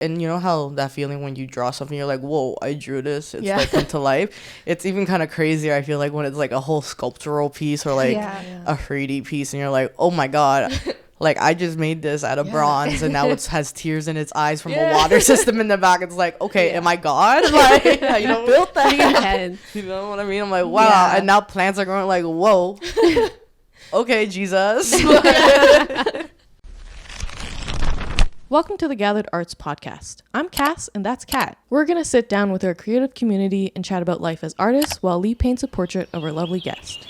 and you know how that feeling when you draw something, you're like, whoa, I drew this. It's like come to life. It's even kind of crazier, I feel like, when it's like a whole sculptural piece or like a 3D piece, and you're like, oh my God, like I just made this out of bronze, and now it has tears in its eyes from a water system in the back. It's like, okay, am I God? Like, you know, built that. You know what I mean? I'm like, wow. And now plants are growing, like, whoa. Okay, Jesus. Welcome to the Gathered Arts Podcast. I'm Cass, and that's Kat. We're going to sit down with our creative community and chat about life as artists while Lee paints a portrait of our lovely guest.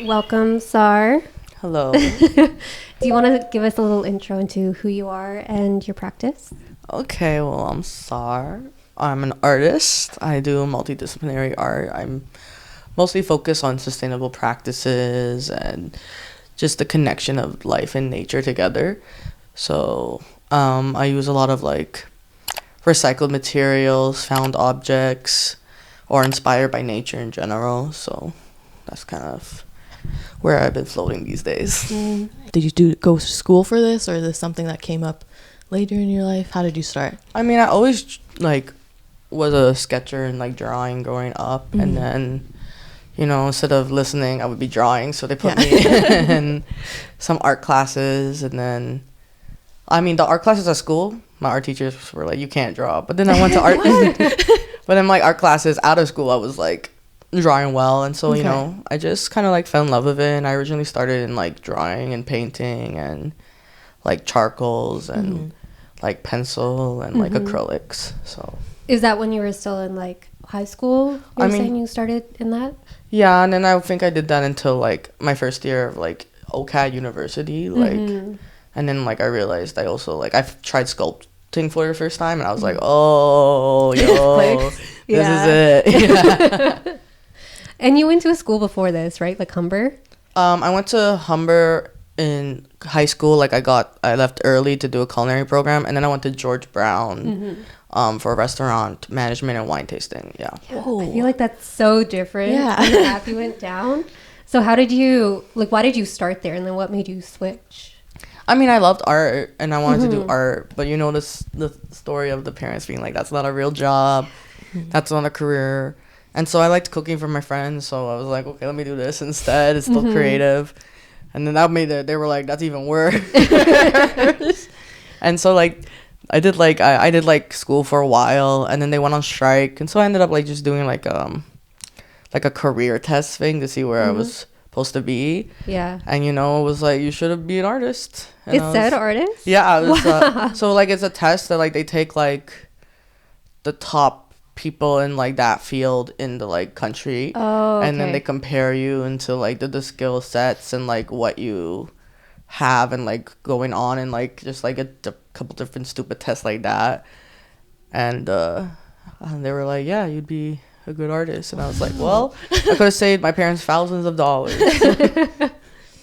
Welcome, Sar. Hello. Do you want to give us a little intro into who you are and your practice? Okay, well, I'm Sar. I'm an artist. I do multidisciplinary art. I'm mostly focused on sustainable practices and just the connection of life and nature together. So I use a lot of like recycled materials, found objects, or inspired by nature in general. So that's kind of where I've been floating these days. Did you go to school for this, or is this something that came up later in your life? How did you start? I mean, I always like was a sketcher and like drawing growing up, and then, you know, instead of listening, I would be drawing. So they put me in some art classes, and then, I mean, the art classes at school, my art teachers were like, you can't draw. But then I went to art, but then like art classes out of school, I was like drawing well. And so, you know, I just kind of like fell in love with it. And I originally started in like drawing and painting and like charcoals and like pencil and like acrylics. So is that when you were still in like high school? You were saying you started in that? Yeah, and then I think I did that until like my first year of like OCAD university, like. And then, like, I realized I also, like, I've tried sculpting for the first time, and I was like, oh, yo, this is it. Yeah. And you went to a school before this, right? Like Humber? I went to Humber in high school. Like, I left early to do a culinary program, and then I went to George Brown for restaurant management and wine tasting. Yeah. I feel like that's so different. Yeah. The path you went down. So how did you, like, why did you start there, and then what made you switch? I mean, I loved art, and I wanted to do art, but you know the story of the parents being like, that's not a real job, that's not a career. And so I liked cooking for my friends, so I was like, okay, let me do this instead. It's still creative. And then that made it, they were like, that's even worse. And so, like, I did like school for a while, and then they went on strike, and so I ended up like just doing like a career test thing to see where I was supposed to be. Yeah. And you know, it was like, you should be an artist. And it said artist? Yeah. I was, so like it's a test that like they take like the top people in like that field in the like country. Oh, okay. And then they compare you into like the skill sets and like what you have and like going on and like just like a couple different stupid tests like that. And they were like, yeah, you'd be a good artist. And I was like, well, I could have saved my parents thousands of dollars.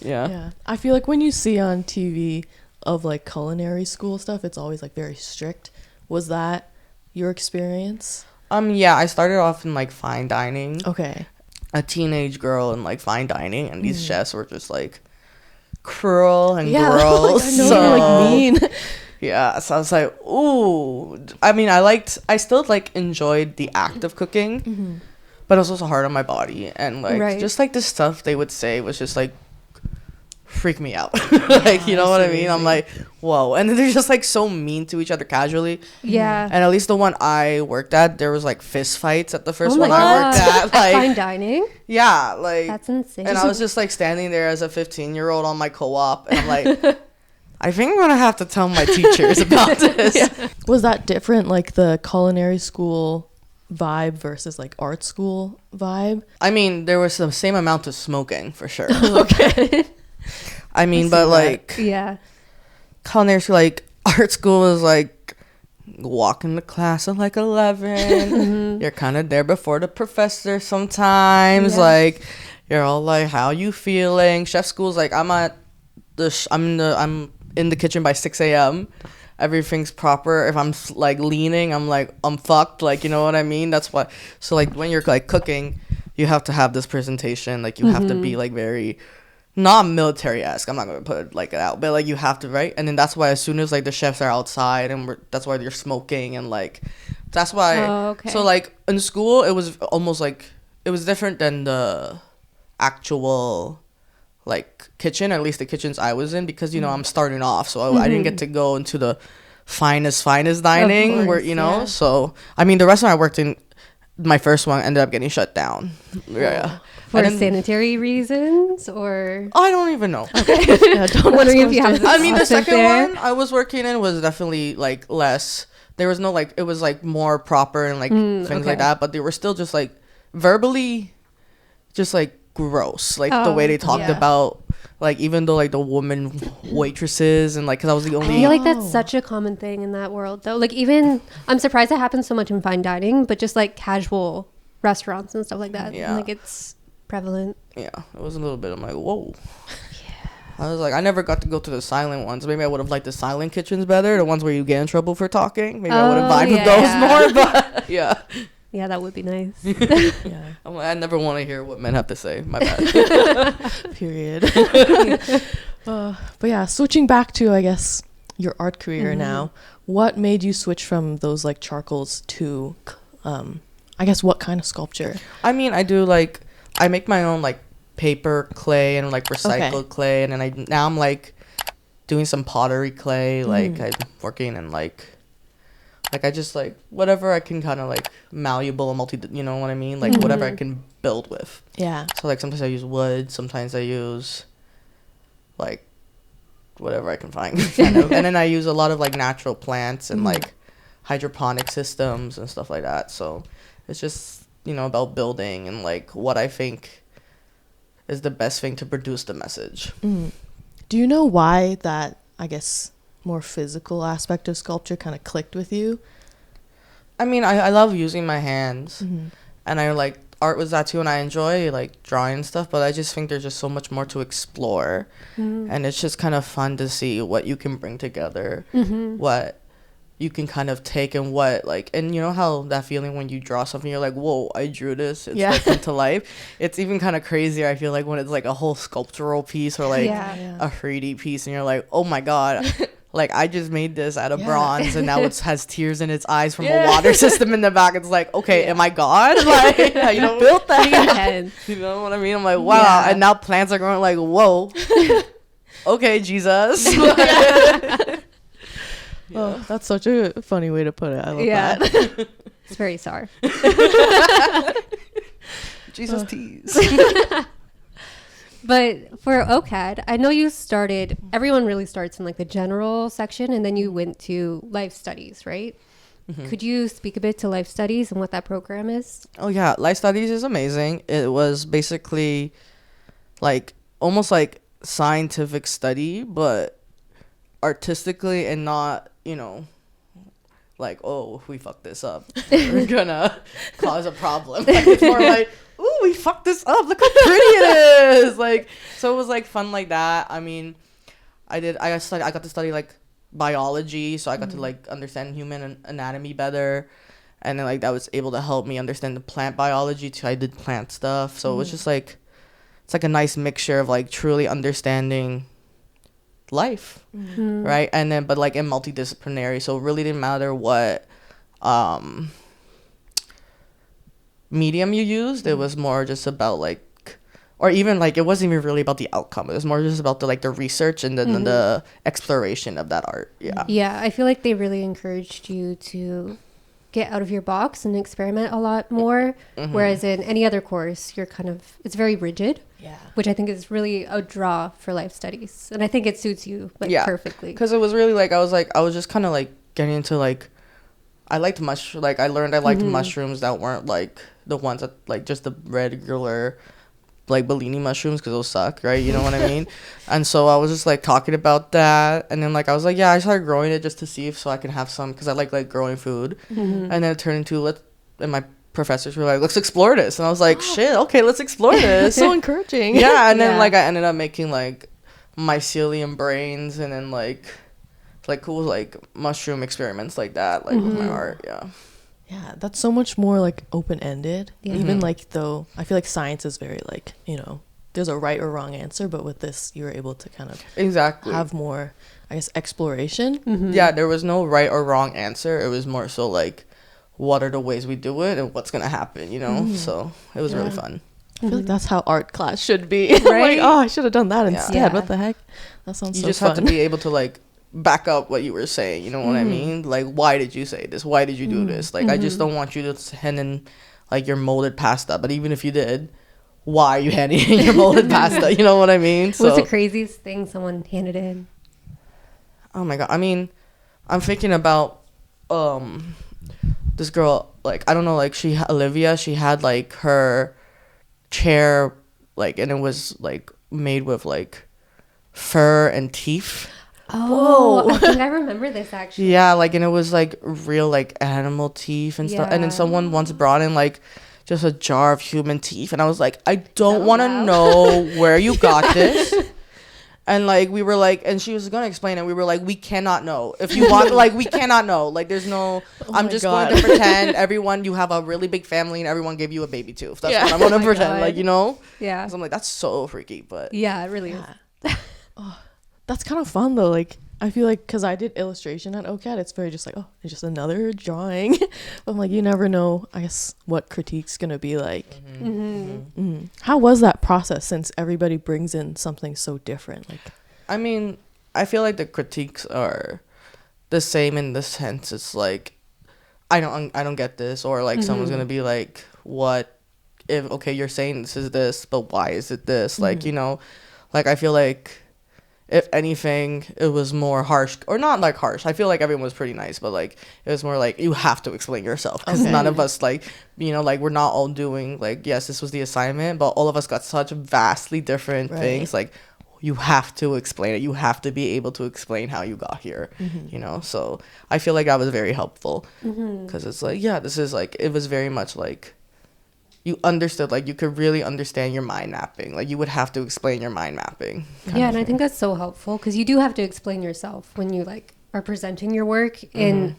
Yeah. I feel like when you see on TV of like culinary school stuff, it's always like very strict. Was that your experience? Yeah, I started off in like fine dining. Okay. A teenage girl in like fine dining, and these chefs were just like cruel and gross. Like, I know you're like mean. Yeah, so I was like, ooh. I mean, I still like enjoyed the act of cooking, but it was also hard on my body, and like just like the stuff they would say was just like freak me out. Like, you know what I mean? I'm like, whoa. And they're just like so mean to each other casually. Yeah. And at least the one I worked at, there was like fist fights at the first one I worked at. Like fine dining? Yeah, like that's insane. And I was just like standing there as a 15-year-old on my co-op, and I'm like, I think I'm gonna have to tell my teachers about this. Yeah. Was that different, like the culinary school vibe versus like art school vibe? I mean, there was the same amount of smoking for sure. Okay. I mean, but like, culinary school, like art school is like walking to class at like 11. You're kind of there before the professor sometimes. Like, you're all like, how you feeling? Chef school's like, I'm in the kitchen by 6 a.m. Everything's proper. If I'm like leaning, I'm fucked. Like, you know what I mean? That's why. So like when you're like cooking, you have to have this presentation. Like you have to be like very not military-esque. I'm not gonna put it like that, but like you have to, right? And then that's why as soon as like the chefs are outside and that's why they're smoking and like that's why. So like in school it was almost like it was different than the actual like kitchen, at least the kitchens I was in, because you know I'm starting off, so I didn't get to go into the finest dining course, where you know. So I mean the restaurant I worked in, my first one ended up getting shut down. Yeah. For sanitary reasons, or I don't even know. Okay. Wondering if you have. I mean, the second one I was working in was definitely like less. There was no like it was like more proper and like things like that, but they were still just like verbally, just like gross. Like the way they talked about like even though like the woman waitresses and like because I was the only. I feel like that's such a common thing in that world though. Like even I'm surprised it happens so much in fine dining, but just like casual restaurants and stuff like that. Yeah. And, like it's prevalent. Yeah, it was a little bit. I'm like, whoa. Yeah. I was like, I never got to go to the silent ones. Maybe I would have liked the silent kitchens better, the ones where you get in trouble for talking. Maybe I would have vibed with those more. But yeah. Yeah, that would be nice. Yeah. I'm like, I never want to hear what men have to say. My bad. Period. But yeah, switching back to I guess your art career now. What made you switch from those like charcoals to, I guess what kind of sculpture? I mean, I do like. I make my own like paper clay and like recycled clay, and then now I'm like doing some pottery clay. Like I'm working in like I just like whatever I can kind of like malleable and you know what I mean, like whatever I can build with. Yeah. So like sometimes I use wood, sometimes I use like whatever I can find, kind of. And then I use a lot of like natural plants and like hydroponic systems and stuff like that. So it's just, you know, about building and like what I think is the best thing to produce the message. Do you know why that, I guess, more physical aspect of sculpture kind of clicked with you? I mean, I love using my hands, and I like art was that too, and I enjoy like drawing and stuff, but I just think there's just so much more to explore, and it's just kind of fun to see what you can bring together, what you can kind of take and what like, and you know how that feeling when you draw something, you're like, whoa, I drew this, it's like come to life. It's even kind of crazier, I feel like, when it's like a whole sculptural piece or like a 3D piece, and you're like, oh my god, like I just made this out of bronze, and now it has tears in its eyes from a water system in the back. It's like, okay, am I God? Like, you know, built that. You know what I mean? I'm like, wow. And now plants are growing, like, whoa. Okay, Jesus. Oh, that's such a funny way to put it. I love that. It's very Sar. Jesus tease. But for OCAD, I know you started, everyone really starts in like the general section, and then you went to life studies, right? Could you speak a bit to life studies and what that program is? Oh yeah, life studies is amazing. It was basically like almost like scientific study, but artistically, and not, you know, like, oh, if we fuck this up, we're gonna cause a problem. Like, it's more like, ooh, we fucked this up, look how pretty it is. Like, so it was like fun like that. I mean, I got to study like biology, so I got to like understand human anatomy better, and then like that was able to help me understand the plant biology too. I did plant stuff, so it was just like, it's like a nice mixture of like truly understanding life, right? And then but like in multidisciplinary, so it really didn't matter what medium you used. It was more just about like, or even like it wasn't even really about the outcome. It was more just about the like the research and the exploration of that art. Yeah, I feel like they really encouraged you to get out of your box and experiment a lot more, whereas in any other course you're kind of, it's very rigid, which I think is really a draw for life studies, and I think it suits you like perfectly, because it was really like I was just kind of like getting into like, I liked I learned I liked mushrooms that weren't like the ones that like just the regular like Bellini mushrooms, because those suck, right? You know what I mean? And so I was just like talking about that, and then like I was like, I started growing it just to see if so I can have some, because I like growing food. And then it turned into and my professors were like, let's explore this, and I was like, shit, okay, let's explore this. So encouraging. And then like I ended up making like mycelium brains, and then like cool like mushroom experiments like that, like with my art. Yeah, that's so much more like open-ended. Even like, though I feel like science is very like, you know, there's a right or wrong answer, but with this you were able to kind of exactly have more, I guess, exploration. Yeah, there was no right or wrong answer. It was more so like, what are the ways we do it and what's gonna happen, you know? So it was really fun. I feel like that's how art class should be. Right? Like, oh, I should have done that instead. Yeah. What the heck? That sounds You so just fun. have to be able to like back up what you were saying, you know what I mean? Like, why did you say this? Why did you do this? Like, I just don't want you to hand in like your molded pasta, but even if you did, why are you handing in your molded pasta? You know what I mean? So What's the craziest thing someone handed in? oh my god, I mean, I'm thinking about this girl, like, I don't know, like, Olivia, she had like her chair, like, and it was like made with like fur and teeth. Oh, I think I remember this actually. Yeah, like, and it was like real like animal teeth and stuff. And then Yeah. someone once brought in like just a jar of human teeth, and I was like, I don't Oh, want to wow. know where you got this. And like we were like, and she was gonna explain it. We were like, we cannot know if you want. Like, we cannot know. Like, there's no. Oh I'm my just God. going to pretend everyone, you have a really big family and everyone gave you a baby tooth. That's what I'm gonna Oh my pretend. God. Like, you know. Yeah. So I'm like, that's so freaky, but Yeah, it really is. That's kind of fun though. Like, I feel like because I did illustration at OCAD, it's very just like, oh, it's just another drawing. But I'm like, you never know, I guess, what critique's gonna be like. How was that process, since everybody brings in something so different? Like, I mean, I feel like the critiques are the same in the sense it's like, I don't get this, or like someone's gonna be like, what if, okay, you're saying this is this, but why is it this? Like, you know, like, I feel like if anything, it was more harsh, or not like harsh. I feel like everyone was pretty nice, but like it was more like, you have to explain yourself, because Okay. none of us, like, you know, like, we're not all doing like, yes, this was the assignment, but all of us got such vastly different Right. things. Like, you have to explain it. You have to be able to explain how you got here, you know? So I feel like that was very helpful, because it's like, yeah, this is like, it was very much like, you understood, like, you could really understand your mind mapping. Like, you would have to explain your mind mapping. Yeah, and I think that's so helpful because you do have to explain yourself when you like are presenting your work in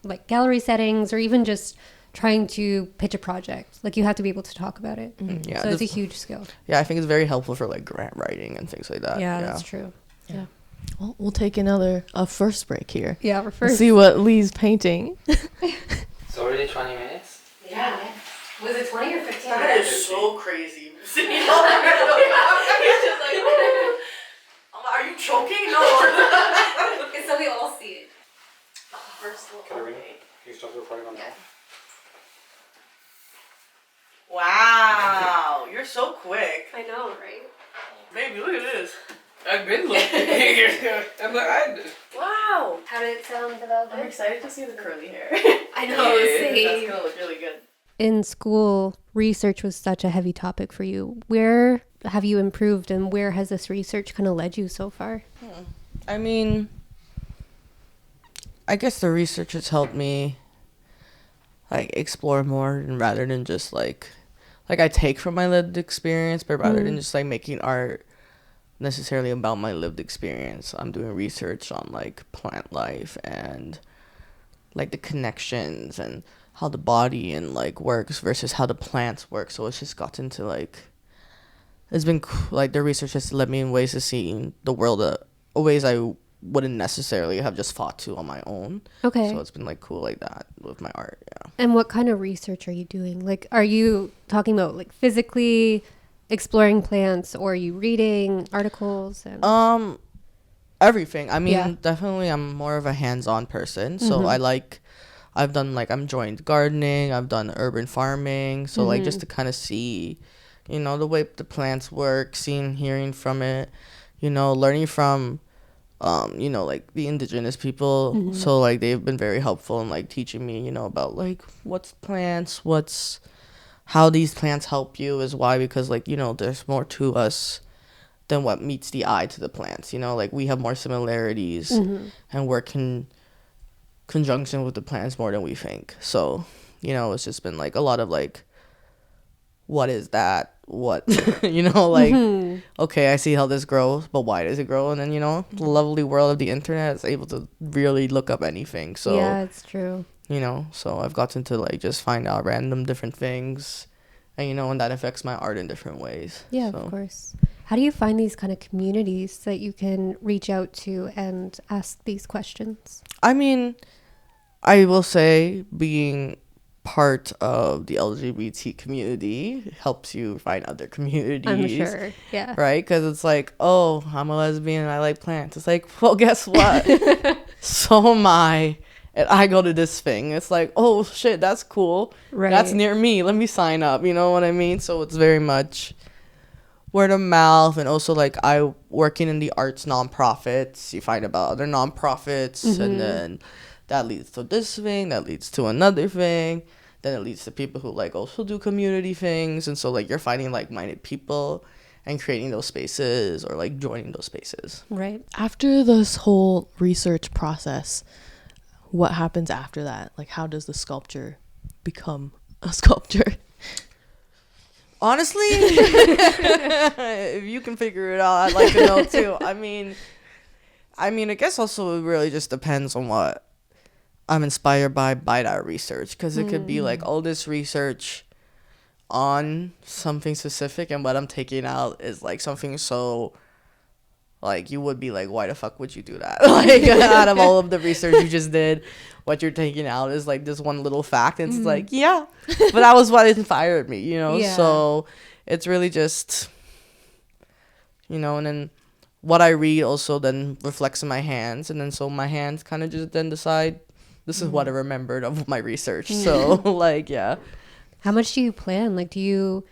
like gallery settings, or even just trying to pitch a project. Like, you have to be able to talk about it. Yeah, So it's a this- huge skill. Yeah, I think it's very helpful for like grant writing and things like that. Yeah, that's true. Yeah. well, we'll take a first break here. Yeah, we're Let's first. see what Lee's painting. It's already 20 minutes? Yeah. Was it 20 or 15? That is so crazy. He's just like, are you joking? No. So we all see it. First Katarina, you stop the recording on that? Wow, you're so quick. I know, right? Baby, look at this. I've been looking. I'm like, Wow. How did it sound without I'm excited to see the curly hair. I know, That's gonna look really good. In school, research was such a heavy topic for you. Where have you improved, and where has this research kind of led you so far? I mean, I guess the research has helped me like explore more, and rather than just like I take from my lived experience, but rather than just like making art necessarily about my lived experience, I'm doing research on like plant life and like the connections and how the body and like works versus how the plants work. So it's just gotten to like, it's been like the research has led me in ways to see the world ways I wouldn't necessarily have just fought to on my own. Okay. So it's been like cool like that with my art. Yeah. And what kind of research are you doing? Like, are you talking about like physically exploring plants, or are you reading articles? And Everything. I mean, Yeah. definitely I'm more of a hands-on person. So I'm joined gardening, I've done urban farming. So like just to kind of see, you know, the way the plants work, hearing from it, you know, learning from you know, like the indigenous people. So like they've been very helpful in like teaching me, you know, about like what's plants, how these plants help you is why, because like, you know, there's more to us than what meets the eye to the plants, you know, like we have more similarities and work in conjunction with the plants more than we think. So, you know, it's just been like a lot of like, what is that? What, you know, like, okay, I see how this grows, but why does it grow? And then, you know, the lovely world of the internet is able to really look up anything. So, yeah, it's true. you know, so I've gotten to like just find out random different things and and that affects my art in different ways. Yeah, So. of course. How do you find these kind of communities that you can reach out to and ask these questions? I mean, I will say being part of the LGBT community helps you find other communities. I'm sure. Yeah. Right? Because it's like, oh, I'm a lesbian and I like plants. It's like, well, guess what? So am I. And I go to this thing. It's like, oh, shit, that's cool. Right. That's near me. Let me sign up. You know what I mean? So it's very much word of mouth. And also, like, I working in the arts nonprofits. You find about other nonprofits. And then that leads to this thing. That leads to another thing. Then it leads to people who, like, also do community things. And so, like, you're finding like-minded people and creating those spaces or, like, joining those spaces. Right. After this whole research process, what happens after that? Like, how does the sculpture become a sculpture? Honestly, if you can figure it out, I'd like to know too. I mean, I guess also it really just depends on what I'm inspired by that research, because it could be like all this research on something specific, and what I'm taking out is like something so, like, you would be like, why the fuck would you do that? Like, out of all of the research you just did, what you're taking out is like this one little fact, and it's like, yeah, but that was what inspired me, Yeah. So it's really just, and then what I read also then reflects in my hands, and then so my hands kind of just then decide this is what I remembered of my research. So like, yeah. How much do you plan? Like, do you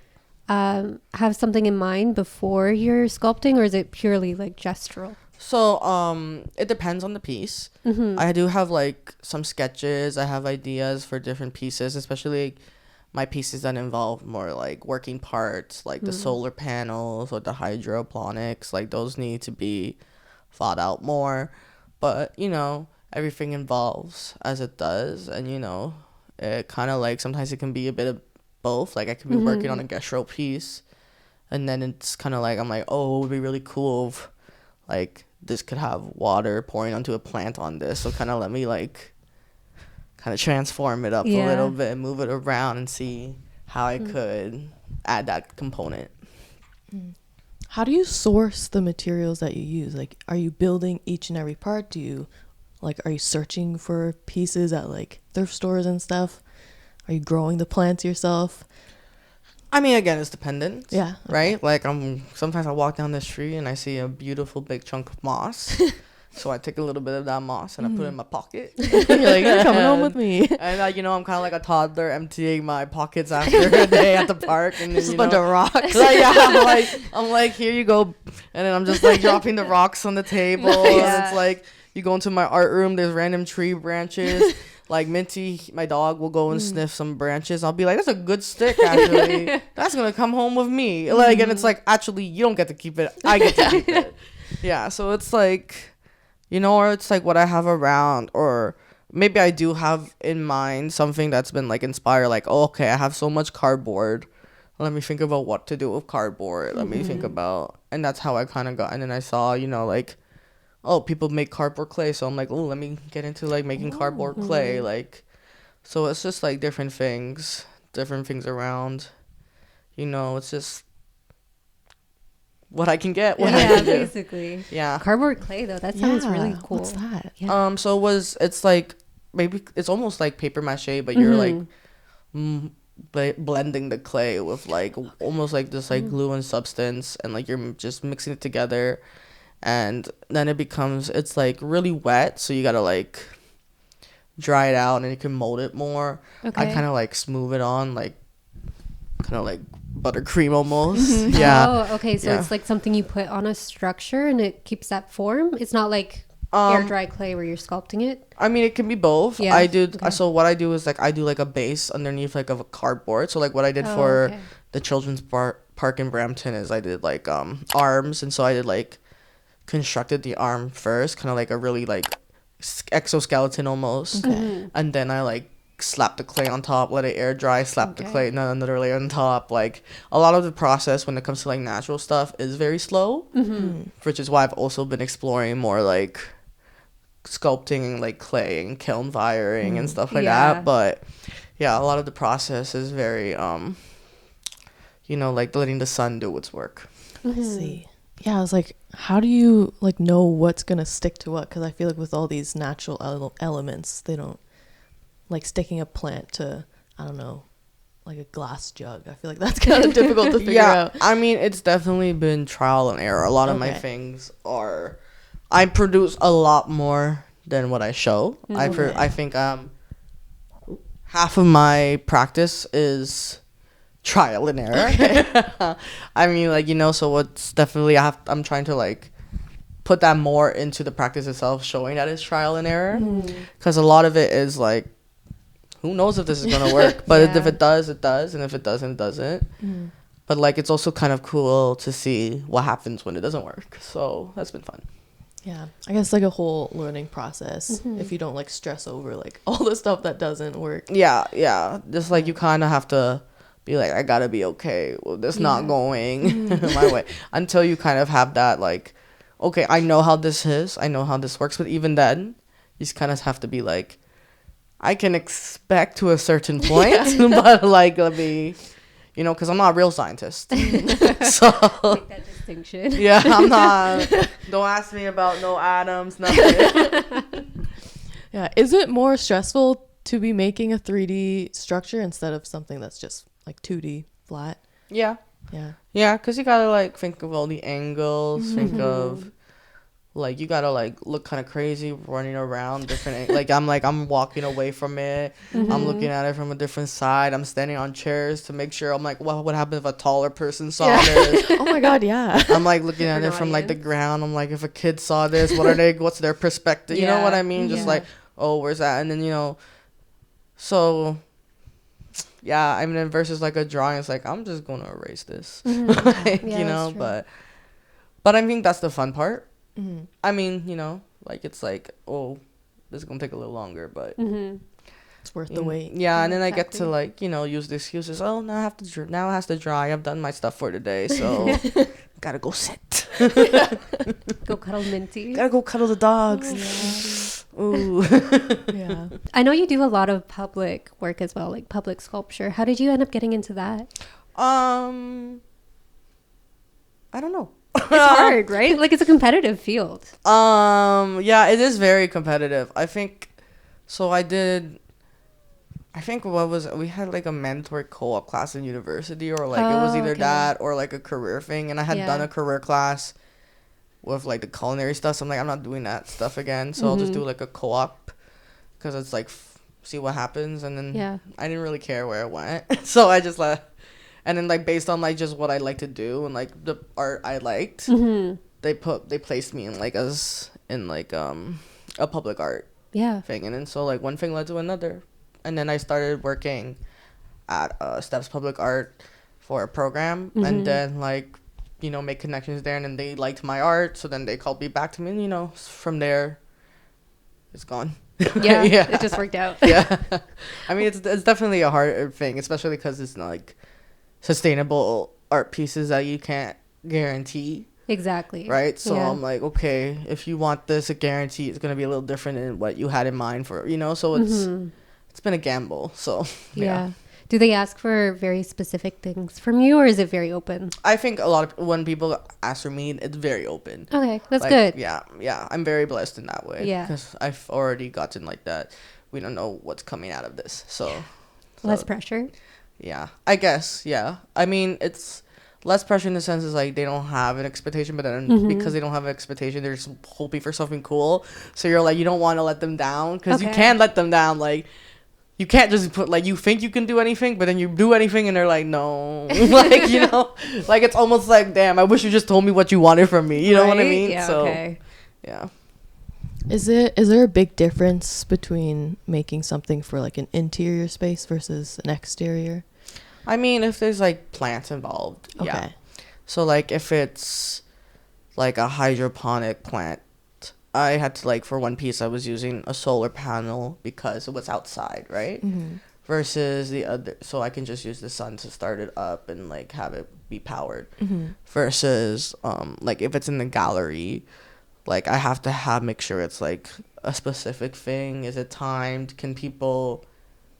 have something in mind before you're sculpting, or is it purely like gestural? So it depends on the piece. I do have like some sketches. I have ideas for different pieces, especially my pieces that involve more like working parts, like the solar panels or the hydroponics. Like, those need to be thought out more. But everything evolves as it does, and it kind of like sometimes it can be a bit of both. Like, I could be working on a gestural piece, and then it's kind of like I'm like, oh, it would be really cool if like this could have water pouring onto a plant on this, so kind of let me like kind of transform it up a little bit, move it around, and see how I could add that component. How do you source the materials that you use? Like, are you building each and every part? Are you searching for pieces at like thrift stores and stuff? Are you growing the plants yourself? I mean, again, it's dependent. Yeah. Right? Like, sometimes I walk down the street and I see a beautiful big chunk of moss. So I take a little bit of that moss and I put it in my pocket. You're like, you're coming home with me. And I'm kind of like a toddler emptying my pockets after a day at the park. And then, Just a bunch of rocks. Like, yeah, I'm like, here you go. And then I'm just like dropping the rocks on the table. Nice. And it's like, you go into my art room, there's random tree branches. Like, Minty, my dog, will go and sniff some branches. I'll be like, that's a good stick, actually. That's going to come home with me. Like, and it's like, actually, you don't get to keep it. I get to keep it. Yeah, so it's like, or it's like what I have around, or maybe I do have in mind something that's been like inspired. Like, oh, okay, I have so much cardboard. Let me think about what to do with cardboard. Let me think about, and that's how I kind of got. And then I saw, like, oh, people make cardboard clay, so I'm like, oh, let me get into like making cardboard clay. Like, so it's just like different things around. It's just what I can get. What I Yeah, can do. basically. Yeah. Cardboard clay, though. That sounds really cool. What's that? Yeah. So it's like, maybe it's almost like paper mache, but you're like blending the clay with like almost like this like glue and substance, and like you're just mixing it together, and then it's like really wet, so you gotta like dry it out and you can mold it more. Okay. I kind of like smooth it on, like kind of like buttercream almost. Yeah. Oh, okay. So Yeah. it's like something you put on a structure and it keeps that form. It's not like air dry clay where you're sculpting it. I mean, it can be both. Yeah, I do. okay. So what I do is like I do like a base underneath like of a cardboard. So like what I did for okay. the children's park in Brampton is I did like arms, and so I did like constructed the arm first, kind of like a really like exoskeleton almost, and then I like slap the clay on top, let it air dry, slap the clay, and then another layer on top. Like, a lot of the process when it comes to like natural stuff is very slow, which is why I've also been exploring more like sculpting like clay and kiln firing and stuff like Yeah. that. But yeah, a lot of the process is very you know, like letting the sun do its work. I see. Yeah, I was like, how do you like know what's gonna stick to what? Because I feel like with all these natural elements, they don't like sticking a plant to, I don't know, like a glass jug. I feel like that's kind of difficult to figure out. I mean, it's definitely been trial and error. A lot of my things are, I produce a lot more than what I show. I think half of my practice is trial and error. I mean, like, you know, so what's definitely I'm trying to like put that more into the practice itself, showing that it's trial and error, because a lot of it is like, who knows if this is gonna work, but if it does, it does, and if it doesn't, it doesn't. But like, it's also kind of cool to see what happens when it doesn't work, so that's been fun. Yeah, I guess like a whole learning process if you don't like stress over like all the stuff that doesn't work. Yeah, just like you kind of have to be like, I gotta be okay with this not going my way, until you kind of have that like, okay, I know how this is, I know how this works, but even then you just kind of have to be like, I can expect to a certain point, but like, let me, you know, because I'm not a real scientist. So Make that distinction. yeah, I'm not, don't ask me about no atoms, nothing. Yeah, is it more stressful to be making a 3D structure instead of something that's just like 2D flat? Yeah, Yeah, because you gotta like think of all the angles, think of like, you gotta like look kind of crazy running around different I'm walking away from it, I'm looking at it from a different side, I'm standing on chairs to make sure, I'm like, well, what happens if a taller person saw this? Oh my god, yeah. I'm like looking at it from like the ground, I'm like, if a kid saw this, what's their perspective, you know what I mean? Just like, oh, where's that? And then, you know, so yeah, I mean, versus like a drawing, it's like, I'm just gonna erase this. Like, you know, but I think that's the fun part. I mean, you know, like, it's like, oh, this is gonna take a little longer, but It's worth the wait. yeah. And then I get to like, you know, use the excuses, oh, now now it has to dry, I've done my stuff for today, so gotta go sit. Go cuddle Minty. Gotta go cuddle the dogs. Ooh. Yeah. I know you do a lot of public work as well, like public sculpture. How did you end up getting into that? I don't know. It's hard, right? Like, it's a competitive field. Yeah, it is very competitive. I think so. We had like a mandatory co-op class in university, or like it was either that or like a career thing, and I had done a career class with like the culinary stuff, so I'm like, I'm not doing that stuff again, so I'll just do like a co-op, because it's like see what happens. And then I didn't really care where it went, so I just left. And then like, based on like just what I like to do and like the art I liked, they placed me in like a public art thing. And then so like one thing led to another, and then I started working at Steps Public Art for a program, and then like, you know, make connections there, and then they liked my art, so then they called me back to me, and you know, from there it's gone. Yeah, it just worked out. Yeah. I mean, it's definitely a hard thing, especially because it's not like sustainable art pieces that you can't guarantee. Exactly. Right? So I'm like, okay, if you want this, a guarantee, it's going to be a little different than what you had in mind for, you know? So it's been a gamble. So, yeah. Do they ask for very specific things from you, or is it very open? I think when people ask for me, it's very open. Okay, that's like, good. Yeah. I'm very blessed in that way. Yeah. Because I've already gotten like that. We don't know what's coming out of this. So less pressure. Yeah, I guess. Yeah, I mean, it's less pressure in the sense is like they don't have an expectation, but then because they don't have an expectation, they're just hoping for something cool. So you're like, you don't want to let them down, because you can't let them down. Like, you can't just put like, you think you can do anything, but then you do anything and they're like, no. Like, you know, like, it's almost like, damn, I wish you just told me what you wanted from me. You know what I mean? Yeah. So, okay. Yeah. Is there a big difference between making something for like an interior space versus an exterior? I mean, if there's like plants involved, yeah. So like, if it's like a hydroponic plant, I had to like, for one piece, I was using a solar panel because it was outside, right? Versus the other, so I can just use the sun to start it up and like have it be powered. Versus like, if it's in the gallery, like, I have to make sure it's like a specific thing. Is it timed? Can people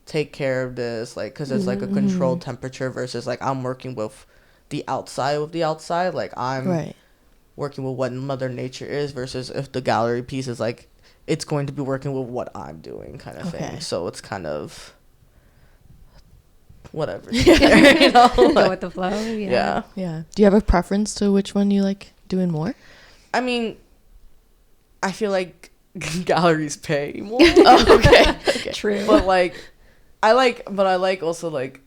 take care of this? Like, because it's like a controlled temperature versus like, I'm working with the outside with the outside. Like I'm Right. working with what Mother Nature is versus if the gallery piece is like it's going to be working with what I'm doing kind of Okay. thing. So it's kind of whatever. You know? Go Like, with the flow. Yeah. yeah. Yeah. Do you have a preference to which one you like doing more? I mean, I feel like galleries pay more. Oh, okay. True. But like I like also like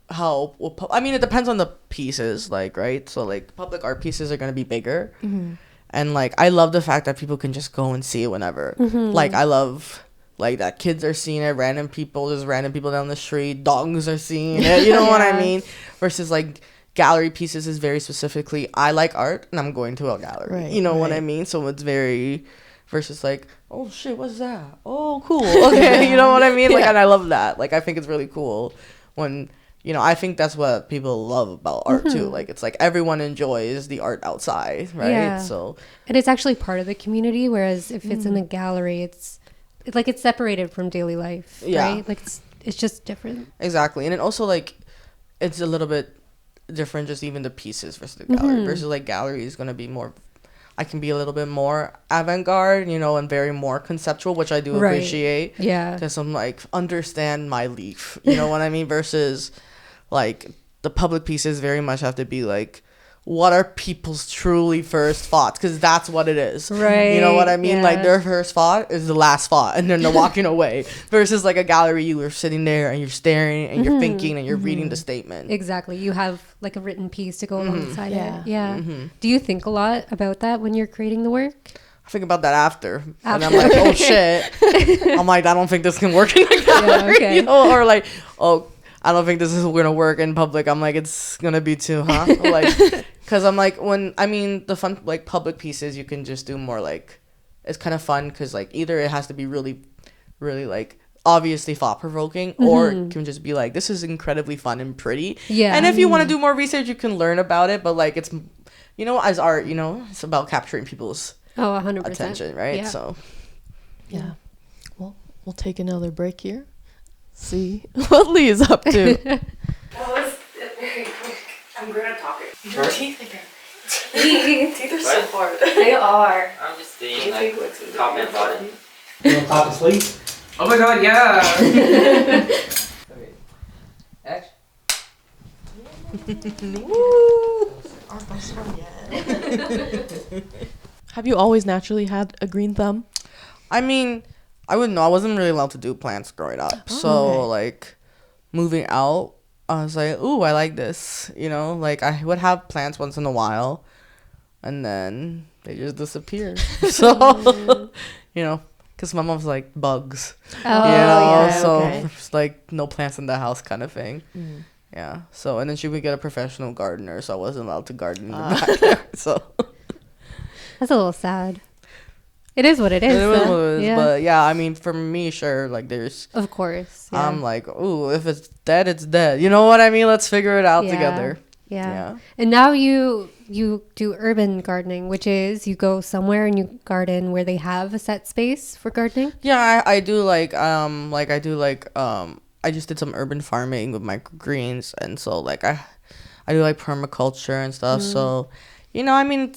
how I mean it depends on the pieces, like, right? So like public art pieces are going to be bigger. Mm-hmm. And like I love the fact that people can just go and see it whenever. Like I love like that kids are seeing it, random people down the street, dogs are seeing it, you know what I Yeah. mean? Versus like gallery pieces is very specifically I like art and I'm going to a gallery. Right, You know what I right. mean? So it's very versus like, oh shit, what's that? Oh cool. Okay, you know what I mean? Like, Yeah. and I love that. Like I think it's really cool when I think that's what people love about art too. Like it's like everyone enjoys the art outside, right? Yeah. So And it's actually part of the community, whereas if it's in a gallery, it's like it's separated from daily life, Yeah. right? Like it's just different. exactly. And then also like it's a little bit different just even the pieces versus the gallery versus like gallery is going to be more I can be a little bit more avant-garde, and very more conceptual, which I do Right. appreciate. Yeah. Because I'm like, understand my leaf. You know what I mean? Versus like the public pieces very much have to be like, what are people's truly first thoughts? Because that's what it is. Right. You know what I mean? Like Yeah. their first thought is the last thought and then they're walking away. Versus like a gallery, you are sitting there and you're staring and you're thinking and you're reading the statement. Exactly. You have like a written piece to go alongside Yeah. it. Yeah. Do you think a lot about that when you're creating the work? I think about that after. And I'm like, oh shit. I'm like, I don't think this can work in a gallery. okay. Or like, oh, I don't think this is going to work in public. I'm like, it's going to be too, huh? Like, because I'm like, the fun, like, public pieces, you can just do more, like, it's kind of fun because, like, either it has to be really, really, like, obviously thought-provoking or it can just be like, this is incredibly fun and pretty. Yeah. And if you want to do more research, you can learn about it. But, like, it's, as art, it's about capturing people's Oh, 100%. attention, right? Yeah. So, Yeah. Well, we'll take another break here. See what Lee is up to. That was very quick. I'm good at talking. Your teeth again. Teeth are so hard. They are. I'm just doing You like think what's top and bottom. You want to talk to sleep? Oh my god, yeah. Okay. Action. Have you always naturally had a green thumb? I mean, I wouldn't know. I wasn't really allowed to do plants growing up. So, okay. like, moving out, I was like, ooh, I like this. Like, I would have plants once in a while, and then they just disappear. So, because my mom's like, bugs. Oh, yeah, So, okay. it's like, no plants in the house kind of thing. Yeah. So, and then she would get a professional gardener, so I wasn't allowed to garden in the backyard. So, That's a little sad. It is what it is. it was though. what it is. Yeah. But yeah, I mean, for me, sure, like, there's. Of course. Yeah. I'm like, ooh, if it's dead, it's dead. You know what I mean? Let's figure it out Yeah. together. Yeah. And now you do urban gardening, which is you go somewhere and you garden where they have a set space for gardening. Yeah, I do I just did some urban farming with microgreens, and so like I do like permaculture and stuff. So, I mean,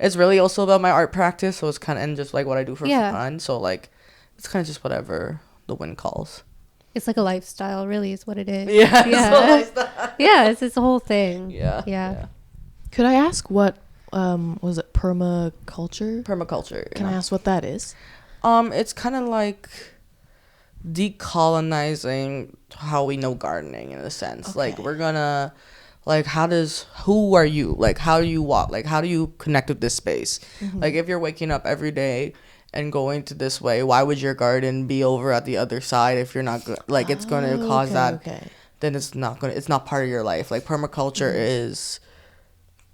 it's really also about my art practice. So it's kind of and just like what I do for Yeah. fun. So like, it's kind of just whatever the wind calls. It's like a lifestyle, really, is what it is. Yeah. Yeah. So like that. Yeah, it's this whole thing. Yeah. Yeah. Could I ask what was it permaculture? Permaculture. Can I ask what that is? It's kind of like decolonizing how we know gardening in a sense. Like Okay. we're gonna like who are you? Like how do you walk? Like how do you connect with this space? Like if you're waking up every day and going to this way, why would your garden be over at the other side if you're not like it's going to cause that Okay. then it's not part of your life. Like permaculture is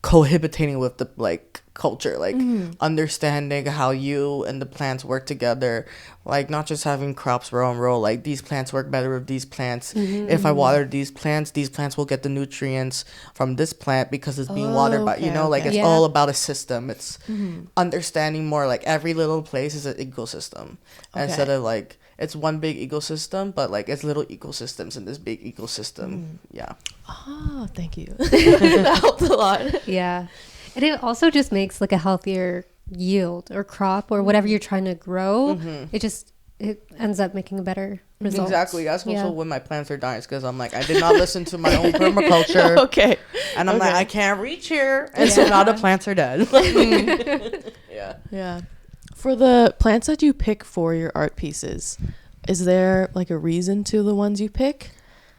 cohabitating with the like culture, like understanding how you and the plants work together, like not just having crops row and row, like these plants work better with these plants. If I water these plants will get the nutrients from this plant because it's being watered by, like it's all about a system. It's understanding more like every little place is an ecosystem instead of like it's one big ecosystem, but like it's little ecosystems in this big ecosystem. Thank you. That helped a lot. Yeah. And it also just makes like a healthier yield or crop or whatever you're trying to grow. It ends up making a better result. Exactly. That's also when my plants are dying, because I'm like, I did not listen to my own permaculture. Okay. And I'm like, I can't reach here. And so now the plants are dead. Yeah. For the plants that you pick for your art pieces, is there like a reason to the ones you pick?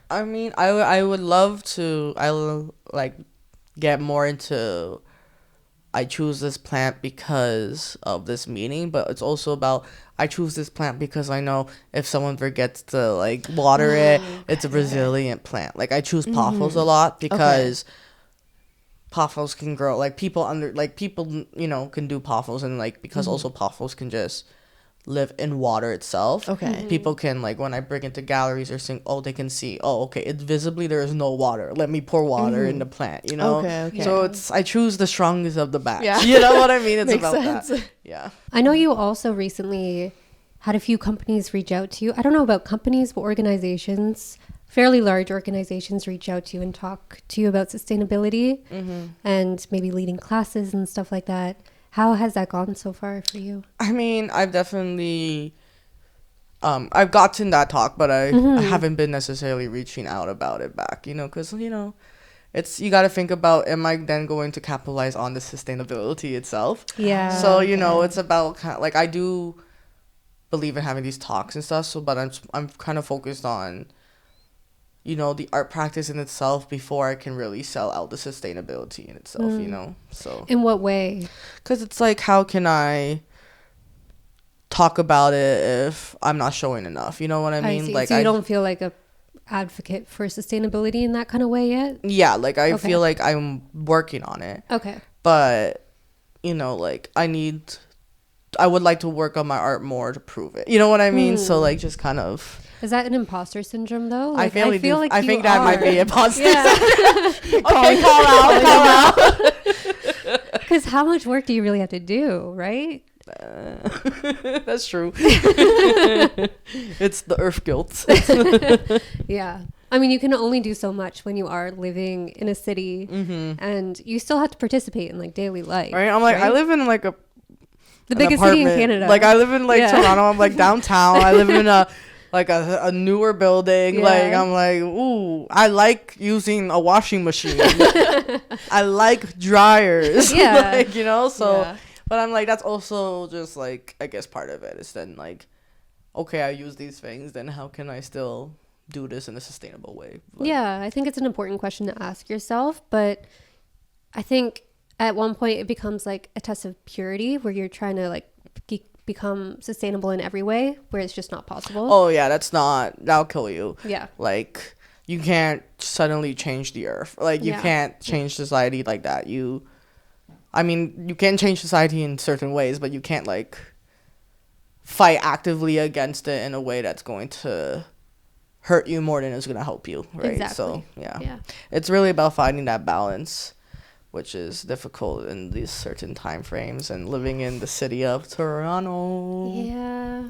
I mean, I would love to, I will like get more into, I choose this plant because of this meaning, but it's also about I choose this plant because I know if someone forgets to like water it, it's a resilient plant. Like I choose pothos a lot because pothos can grow, like people can do pothos, and like because also pothos can just live in water itself. People can, like, when I bring it to galleries or sing, they can see, it's visibly there is no water, let me pour water in the plant, so it's, I choose the strongest of the batch. You know what I mean? It's about that. I know you also recently had a few companies reach out to you. I don't know about companies, but organizations, fairly large organizations, reach out to you and talk to you about sustainability and maybe leading classes and stuff like that. How has that gone so far for you? I mean, I've definitely, I've gotten that talk, but I haven't been necessarily reaching out about it back, because, it's, you got to think about, am I then going to capitalize on the sustainability itself? Yeah. So, it's about, like, I do believe in having these talks and stuff, but I'm kind of focused on, the art practice in itself before I can really sell out the sustainability in itself, so. In what way? Because it's like, how can I talk about it if I'm not showing enough? You know what I mean? I see. Like, so you don't feel like a advocate for sustainability in that kind of way yet? Yeah, like I feel like I'm working on it. Okay. But, like I would like to work on my art more to prove it. You know what I mean? So like just kind of. Is that an imposter syndrome though? Like, I feel like I think that might be imposter syndrome. Okay, call out. Because how much work do you really have to do, right? That's true. It's the earth guilt. Yeah. I mean, you can only do so much when you are living in a city and you still have to participate in like daily life. Right? I'm like, right? I live in like the biggest city in Canada. Like I live in like Toronto. I'm like downtown. I live in a newer building. Like I'm like, ooh, I like using a washing machine. I like dryers. Like, so but I'm like, that's also just like, I guess part of it is then like, okay, I use these things, then how can I still do this in a sustainable way? Like, I think it's an important question to ask yourself, but I think at one point it becomes like a test of purity where you're trying to like become sustainable in every way where it's just not possible. Oh yeah, that'll kill you. Yeah. Like you can't suddenly change the earth. Like you can't change society like that. You can change society in certain ways, but you can't like fight actively against it in a way that's going to hurt you more than it's going to help you. Right. Exactly. So yeah. It's really about finding that balance, which is difficult in these certain time frames and living in the city of Toronto. Yeah.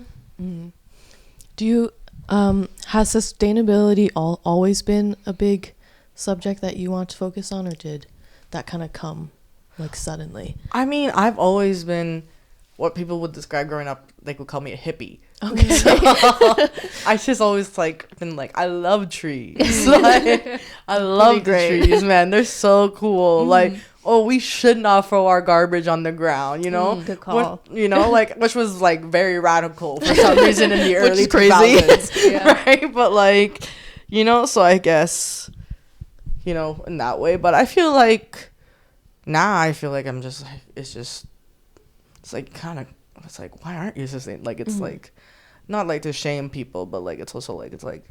Do you has sustainability always been a big subject that you want to focus on, or did that kind of come like suddenly? I mean, I've always been what people would describe growing up, they would call me a hippie. Okay. So I just always like been like, I love trees. Like I love the trees, man. They're so cool. Like, we should not throw our garbage on the ground, Good call. Which was like very radical for some reason in the early 2000s. Right? But like, so I guess, in that way. But I feel like now I'm just like, it's like kind of, it's like, why aren't you sustainable? Like, it's like, not like to shame people, but like, it's also like, it's like,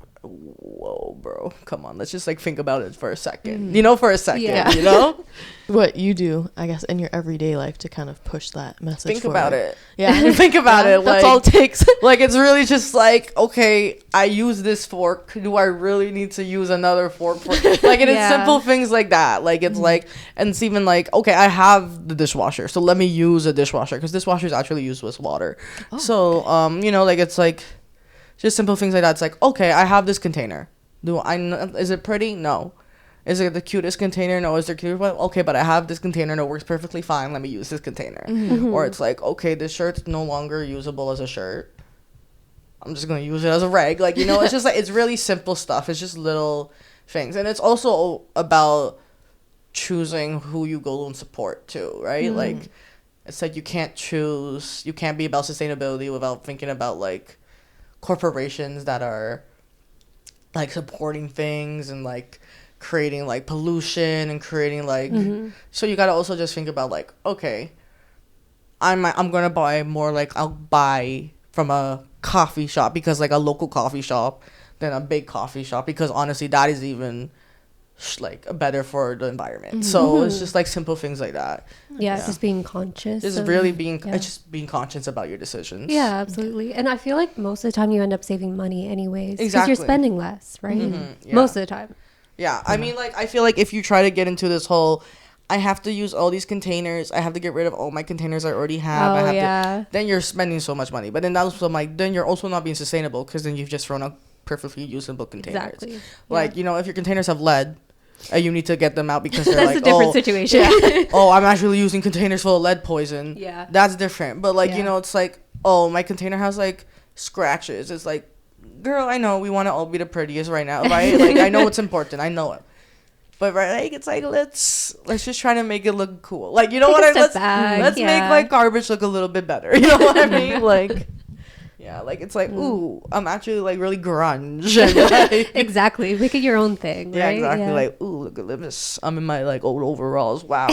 whoa, bro, come on, let's just like think about it for a second, you know, for a second, Yeah. you know. What you do, I guess, in your everyday life to kind of push that message Think about forward. it. Yeah. Think about it. That's like, all it takes. like, it's really just like, okay, I use this fork. Do I really need to use another fork? Like, it is Yeah. simple things like that. Like, it's like, and it's even like, okay, I have the dishwasher, so let me use a dishwasher, because dishwashers actually use with water. So, you know, like, it's like just simple things like that. It's like, okay, I have this container. Is it pretty? No. Is it the cutest container? No. Is it cute? Well, okay, but I have this container and it works perfectly fine. Let me use this container. Or it's like, okay, this shirt's no longer usable as a shirt. I'm just going to use it as a rag. Like, you know, it's just like, it's really simple stuff. It's just little things. And it's also about choosing who you go and support too, right? Like, it's like you can't be about sustainability without thinking about like corporations that are like supporting things and like creating like pollution and creating like so you got to also just think about like, okay, I'm gonna buy more, like I'll buy from a coffee shop, because like a local coffee shop, than a big coffee shop, because honestly that is even like better for the environment. So it's just like simple things like that. Yeah, just being conscious. Just of- really being yeah. just being conscious about your decisions. Yeah, absolutely. And I feel like most of the time you end up saving money anyways. Because Exactly. you're spending less, right? Yeah. Most of the time. Yeah, I mean, like, I feel like if you try to get into this whole, I have to use all these containers, I have to get rid of all my containers I already have, I have to, then you're spending so much money. But then that's also like, then you're also not being sustainable, because then you've just thrown out perfectly usable containers. Exactly. Like, you know, if your containers have lead, you need to get them out because they're That's like, a different situation. oh, I'm actually using containers full of lead poison. Yeah. That's different. But like, Yeah. you know, it's like, oh, my container has like scratches. It's like, girl, I know we want to all be the prettiest right now, right? Like, I know it's important. I know it. But right, like, it's like, let's just try to make it look cool. Like, you know Take what a I step let's back, let's yeah. make like garbage look a little bit better. You know what I mean? Like, yeah, like it's like, ooh, I'm actually like really grunge. And, like, Exactly. Make it your own thing, yeah, right? exactly. Like, ooh, look at this. I'm in my like old overalls. Wow.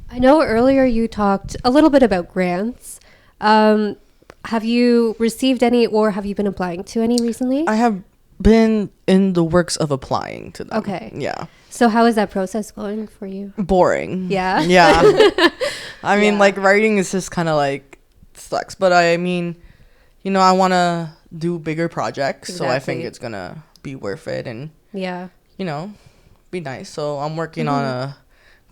I know earlier you talked a little bit about grants. Have you received any, or have you been applying to any recently? I have been in the works of applying to them. Okay. Yeah. So how is that process going for you? Boring. Yeah. Yeah. I mean, Yeah. like, writing is just kind of like sucks. But I mean, you know, I want to do bigger projects. So I think Exactly. it's going to be worth it and, Yeah. you know, be nice. So I'm working on a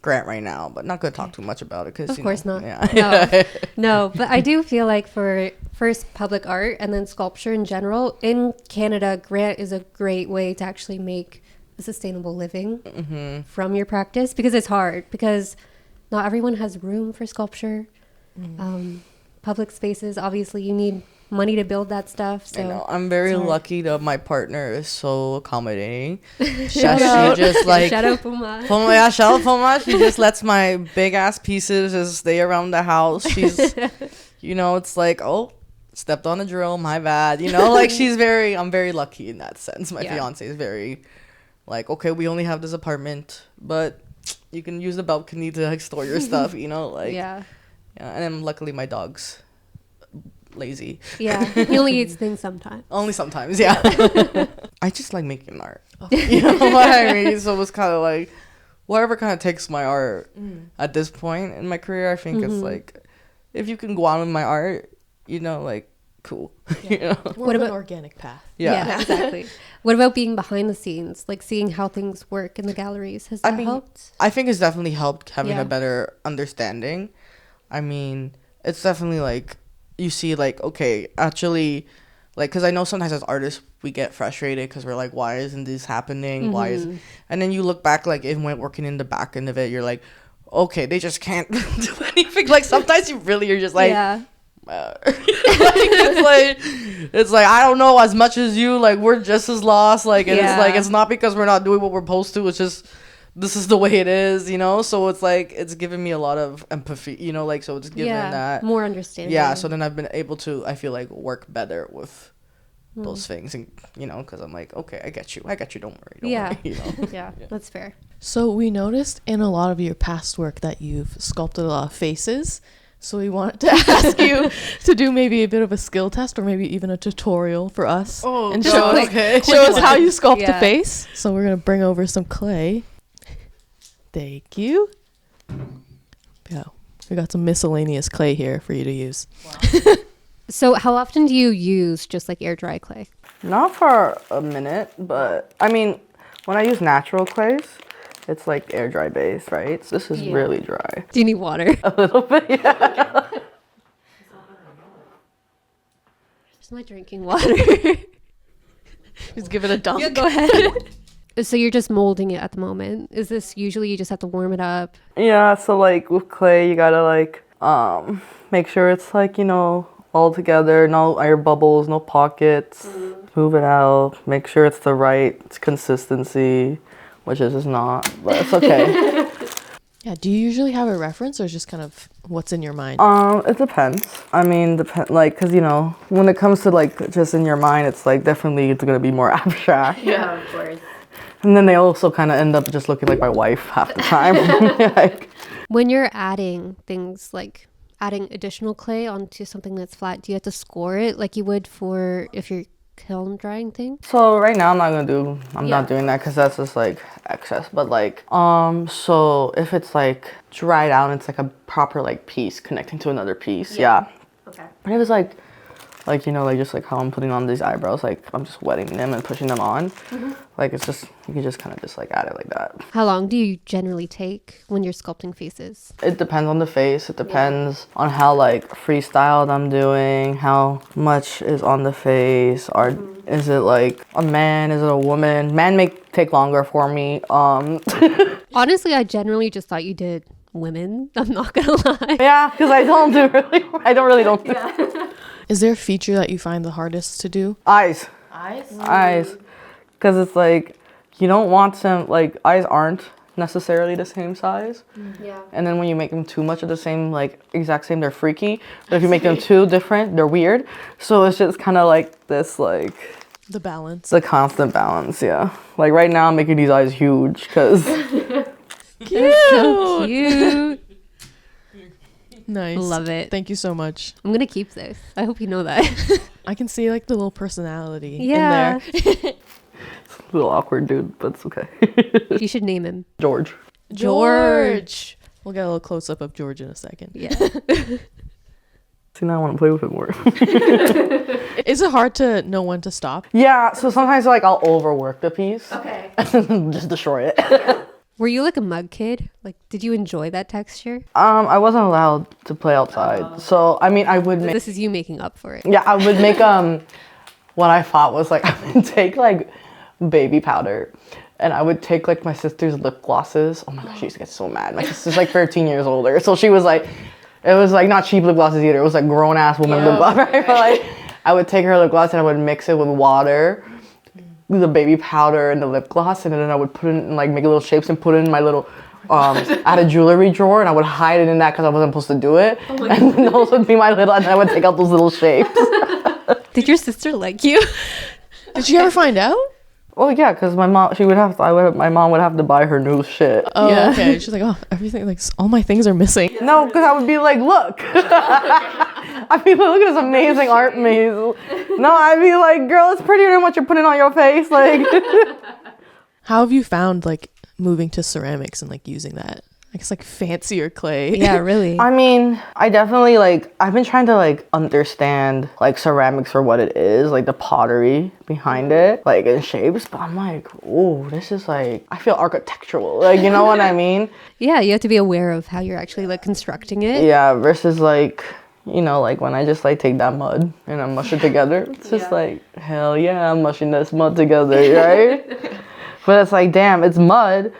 grant right now, but not going to talk too much about it. Cause, Of course not. Yeah. No. No, but I do feel like for first public art and then sculpture in general, in Canada, grant is a great way to actually make a sustainable living from your practice, because it's hard, because not everyone has room for sculpture. Public spaces, obviously you need money to build that stuff. So I know. I'm very it's hard. lucky that my partner is so accommodating. Shout That she just like shout out Puma. Yeah, shout out Puma. She just lets my big ass pieces just stay around the house. She's, you know, it's like, oh, stepped on a drill, my bad. You know, like I'm very lucky in that sense. My Yeah. fiance is very, like, okay, we only have this apartment, but you can use the balcony to like store your stuff. You know, like Yeah. yeah. And then luckily my dog's lazy. Yeah. He only eats things sometimes. Only sometimes, yeah. I just like making art. You know what I mean? So it's kind of like, whatever kind of takes my art at this point in my career, I think it's like, if you can go on with my art, you know, like, cool. You know? More What of an about- organic path. Yeah. Exactly. What about being behind the scenes, like seeing how things work in the galleries? Has I that mean, helped? I think it's definitely helped having Yeah. a better understanding. I mean, it's definitely like, you see like, okay, actually, like, because I know sometimes as artists we get frustrated because we're like, why isn't this happening? Why is, and then you look back, like, if when working in the back end of it, you're like, okay, they just can't do anything. Like, sometimes you really are just like, Yeah. it's like I don't know as much as you, like, we're just as lost, like, and it's like, Yeah. it's not because we're not doing what we're supposed to, it's just this is the way it is, you know. So it's like, it's giving me a lot of empathy, you know, like, so it's giving that more understanding. yeah, so then I've been able to, I feel like, work better with those things, and you know, because I'm like, okay, I get you, don't worry, Yeah. you know. Yeah, that's fair. So we noticed in a lot of your past work that you've sculpted a lot of faces. So we wanted to ask you to do maybe a bit of a skill test or maybe even a tutorial for us. Oh, and God, show us, okay. show us how you sculpt Yeah. a face. So we're going to bring over some clay. Thank you. Yeah, we got some miscellaneous clay here for you to use. So how often do you use just like air dry clay? Not for a minute, but I mean, when I use natural clays, it's like air dry base, right? So this is really dry. Do you need water? A little bit, yeah. Just my drinking water. Just give it a dunk. Yeah, go ahead. So you're just molding it at the moment. Is this usually you just have to warm it up? Yeah, so like with clay, you gotta like make sure it's like, you know, all together, no air bubbles, no pockets. Move it out, make sure it's the right consistency, which it is not, but it's okay. Yeah, do you usually have a reference or just kind of what's in your mind? It depends. I mean, like, cause you know, when it comes to like just in your mind, it's like definitely it's gonna be more abstract. Yeah, of course. And then they also kind of end up just looking like my wife half the time. Like, When you're adding things like adding additional clay onto something that's flat, do you have to score it like you would for if you're kiln drying thing? so right now I'm not doing that because that's just like excess. But like, so if it's like dried out, and it's like a proper like piece connecting to another piece, yeah. Okay. But it was like you know, like just like how I'm putting on these eyebrows, like I'm just wetting them and pushing them on. Like it's just, you can just kind of just like add it like that. How long do you generally take when you're sculpting faces? It depends on the face. It depends on how like freestyled I'm doing, how much is on the face, or is it like a man, is it a woman? Man may take longer for me. Honestly, I generally just thought you did women. I'm not gonna lie. Yeah, because I don't do Is there a feature that you find the hardest to do? eyes. Eyes? Eyes. Because it's like, you don't want some, like, eyes aren't necessarily the same size. Yeah. And then when you make them too much of the same, like, exact same, they're freaky. But if you make them too different, they're weird. So it's just kind of like this, like, The balance. it's a constant balance, yeah. Like, right now I'm making these eyes huge because, So cute. Nice. Love it. Thank you so much. I'm gonna keep this. I hope you know that. I can see like the little personality Yeah. in there. it's a little awkward, dude, but it's okay. You should name him. George. George. We'll get a little close up of George in a second. Yeah. See, now I want to play with it more. Is it hard to know when to stop? Yeah, so sometimes, like, I'll overwork the piece. Okay. And just destroy it. Were you like a mug kid? Like, did you enjoy that texture? I wasn't allowed to play outside. So, I mean, I would make... This is you making up for it. Yeah, I would make, what I thought was, like, I would take, like, baby powder. And I would take, like, my sister's lip glosses. Oh, my gosh, she used to get so mad. My sister's, like, 13 years older. So she was, like... It was, like, not cheap lip glosses either. It was, like, grown-ass woman lip gloss, right? But, like, I would take her lip gloss and I would mix it with water, the baby powder and the lip gloss, and then I would put it in, like, make little shapes and put it in my little... I had a jewelry drawer and I would hide it in that because I wasn't supposed to do it. And then those would be my little... And then I would take out those little shapes. Did your sister like you? Did you ever find out? Well, yeah, because my mom, my mom would have to buy her new shit. Oh, Yeah. okay. She's like, oh, everything, like, all my things are missing. No, because I would be like, look. I'd be like, look at this amazing art maze. No, I'd be like, girl, it's prettier than what you're putting on your face. Like, How have you found, like, moving to ceramics and, like, using that? I guess, like, fancier clay. Yeah, really. I mean, I definitely, like, I've been trying to, like, understand, like, ceramics for what it is, like, the pottery behind it, like, in shapes. But I'm like, oh, this is, like, I feel architectural. Like, you know what I mean? Yeah, you have to be aware of how you're actually like constructing it. Yeah, versus, like, you know, like, when I just, like, take that mud and I mush it together, it's just like, hell yeah, I'm mushing this mud together, right? But it's like, damn, it's mud,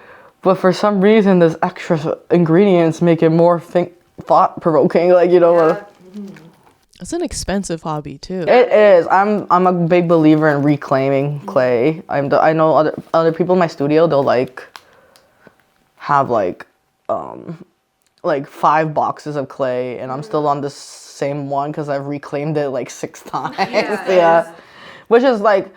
but for some reason, this extra ingredients make it more thought-provoking, like, you know. It's an expensive hobby, too. It is. I'm a big believer in reclaiming clay. I know other people in my studio, they'll, like, have, like 5 boxes of clay, and I'm still on the same one because I've reclaimed it, like, 6 times. Yeah. Which is, like,